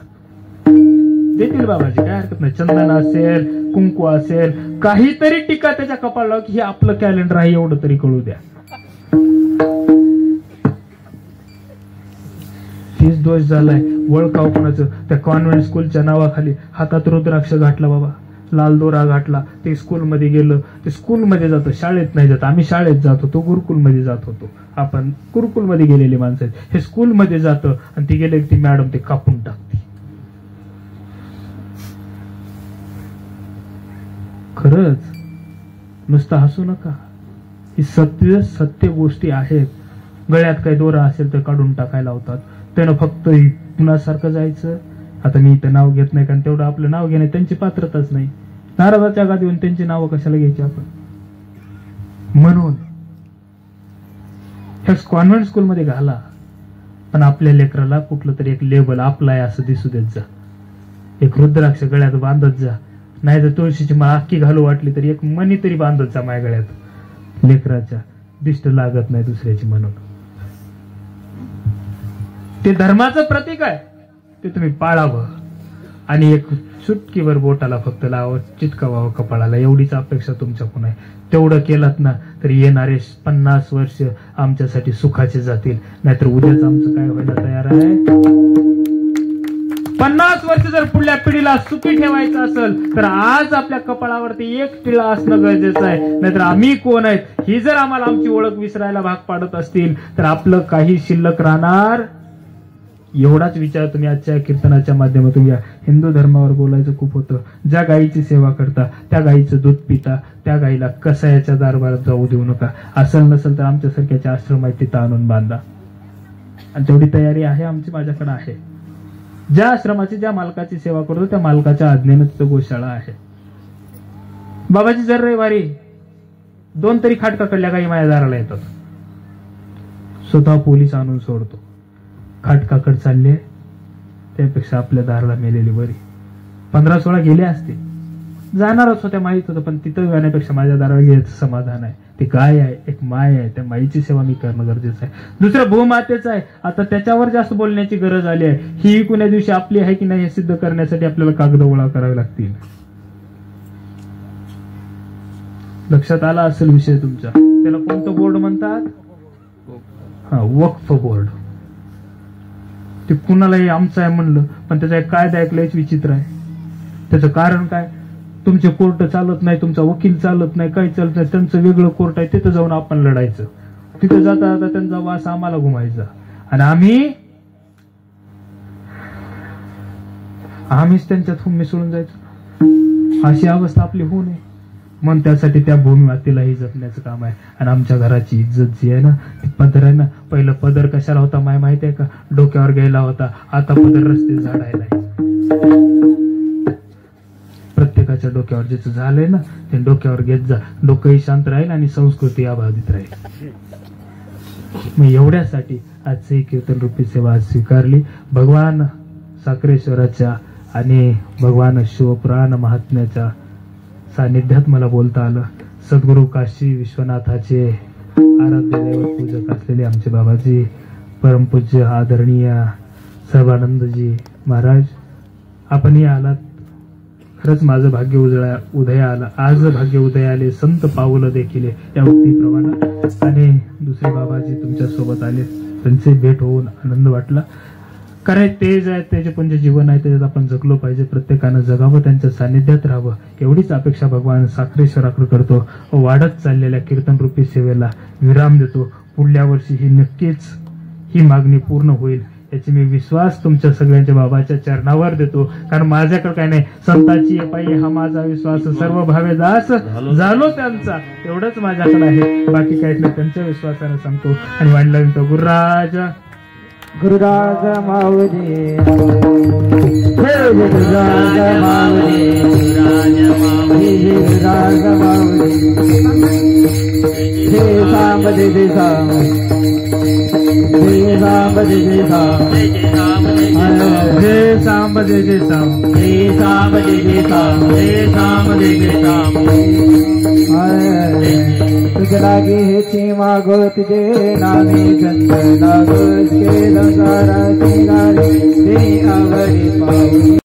देतील बाबाजी, काय हरकत नाही. चंदन असेल, कुंकू असेल, काहीतरी टीका त्याच्या कपाळाला की हे आपलं कॅलेंडर आहे एवढं तरी कळू द्या. तीच दोष झालाय वळखाव कोणाचं. त्या कॉन्व्हेंट स्कूलच्या नावाखाली हातात रुद्राक्ष घातला बाबा, लाल दोरा घातला, ते स्कूलमध्ये गेलं, ते स्कूलमध्ये जातं, शाळेत नाही जात. आम्ही शाळेत जात होतो, गुरुकुलमध्ये जात होतो, आपण गुरुकुलमध्ये गेलेली माणसं आहेत. हे स्कूलमध्ये जातं आणि ती गेले ती मॅडम ते कापून टाकते. खरंच नुसतं हसू नका, ही सत्य गोष्टी आहेत. गळ्यात काही दोरा असेल तर काढून टाकायला होतात, त्यानं फक्त कुणासारखं जायचं. आता मी इथं नाव घेत नाही, कारण तेवढं आपलं नाव घेणे त्यांची पात्रताच नाही. नाराजाच्या गादी येऊन त्यांची नावं कशाला घ्यायची आपण? म्हणून ह्या कॉन्व्हेंट स्कूलमध्ये घाला, पण आपल्या लेकराला कुठलं तरी एक लेबल आपला आहे असं दिसू देत जा. एक रुद्राक्ष गळ्यात बांधत जा, नाही तर तुळशीची माळ अख्खी घालू वाटली तरी एक मणी तरी बांधत जा माझ्या गळ्यात. लेकराच्या दिष्ट लागत नाही दुसऱ्याची म्हणून. ते धर्माचं प्रतीक आहे, ते तुम्ही पाळावं. आणि एक चुटकीवर बोटाला फक्त लावावं, चिटकावावं कपाळाला, एवढीच अपेक्षा तुमच्याकडून आहे. तेवढं केलात ना तर येणारे 50 वर्ष आमच्यासाठी सुखाचे जातील. नाहीतर उद्याच आमचं काय व्हायला तयार आहे? 50 वर्ष जर पुढल्या पिढीला सुखी ठेवायचं असेल तर आज आपल्या कपाळावरती एक टिळा असणं गरजेचं आहे. नाहीतर आम्ही कोण आहेत ही जर आम्हाला आमची ओळख विसरायला भाग पाडत असतील तर आपलं काही शिल्लक राहणार. एवढाच विचार तुम्ही आजच्या कीर्तनाच्या माध्यमातून या. हिंदू धर्मावर बोलायचं खूप होतं. ज्या गायीची सेवा करता, त्या गायीचं दूध पिता, त्या गायीला कसायाच्या दरबारात जाऊ देऊ नका. असेल नसेल तर आमच्यासारख्याचे आश्रम आहे तिथं आणून बांधा. आणि तेवढी तयारी आहे आमची, माझ्याकडे आहे. ज्या आश्रमाची, ज्या मालकाची सेवा करतो त्या मालकाच्या आज्ञेनं तिथं गोशाळा आहे. बाबाजी जर रविवारी 2 तरी खाटकाकडल्या गायी माझ्या दाराला येतात, स्वतः पोलीस आणून सोडतो. खाटकाकड चालले त्यापेक्षा आपल्या दाराला मेलेली बरी. 15-16 गेले असते, जाणारच होत्या, माहित होतं, पण तिथं जाण्यापेक्षा माझ्या दाराला गेल्याचं समाधान आहे. ते गाय आहे, एक माय आहे, त्या माईची सेवा मी करणं गरजेचं आहे. दुसरं भूमातेचं आहे, आता त्याच्यावर जास्त बोलण्याची गरज आली आहे. ही कुण्या दिवशी आपली आहे की नाही हे सिद्ध करण्यासाठी आपल्याला कागद गोळा करावे लागतील. लक्षात आला असेल विषय तुमच्या. त्याला कोणतं बोर्ड म्हणतात? वक्फ बोर्ड. ते कुणालाही आमचं आहे म्हणलं, पण त्याचा एक कायदा ऐकलाच विचित्र आहे. त्याचं कारण काय? तुमचे कोर्ट चालत नाही, तुमचा वकील चालत नाही, काही चालत नाही, त्यांचं वेगळं कोर्ट आहे, तिथं जाऊन आपण लढायचं. तिथं जाता जाता त्यांचा वास आम्हाला घुमायचा आणि आम्हीच त्यांच्यात मिसळून जायचं. अशी अवस्था आपली होऊ नये म्हणून त्यासाठी त्या भूमिमातेलाही जपण्याचं काम आहे. आणि आमच्या घराची इज्जत जी आहे ना, ती पदर आहे ना. पहिलं पदर कशाला होता माय माहिती आहे का? डोक्यावर घ्यायला होता. आता पदर रस्ते झाडायला आहे. प्रत्येकाच्या डोक्यावर ज्याचं झालंय ना ते डोक्यावर घेत जा. डोकंही शांत राहील आणि संस्कृती अबाधित राहील. मग एवढ्यासाठी आजची कीर्तन रूपी सेवा स्वीकारली. भगवान साखरेश्वराच्या आणि भगवान शिवपुराण महात्म्याच्या सानिध्यात मला बोलता आलं. सद्गुरू काशी विश्वनाथाचे आराध्य दैवत पूजक असलेले आमचे बाबाजी, परमपूज्य आदरणीय सर्वानंदजी महाराज, आपणही आलात. खरंच माझं भाग्य उदय आला. आज भाग्य उदय आले, संत पावलं देखील या उक्तीप्रमाणे. आणि दुसरे बाबाजी तुमच्या सोबत आले, त्यांचे भेट होऊन आनंद वाटला. कारण तेज आहे, त्याचे पण जे जीवन आहे त्याच्यात आपण जगलो पाहिजे. प्रत्येकानं जगावं, त्यांच्या सानिध्यात राहावं, एवढीच अपेक्षा भगवान साखरेश्वराकडे करतो. वाढत चाललेल्या कीर्तनरूपी सेवेला विराम देतो. पुढल्या वर्षी ही नक्कीच ही मागणी पूर्ण होईल याची मी विश्वास तुमच्या सगळ्यांच्या बाबाच्या चरणावर देतो. कारण माझ्याकडे काय नाही, संताची पायी हा माझा विश्वास, सर्व भावे दास झालो त्यांचा, एवढंच माझ्याकडे आहे. बाकी काहीच नाही, त्यांच्या विश्वासाने सांगतो. आणि वाढला विनतो गुरुराज माऊली, हे गुरुराज माऊली, हे गुरुराज माऊली, हे सांब दे सांब, हे सांब दे सांब, हे सांब दे सांब, हे सांब दे सांब, हे सांब दे सांब. तुझ लागे हेची मागो तुझे नामे संत लागो के लंगारा ते आवडी पाऊ.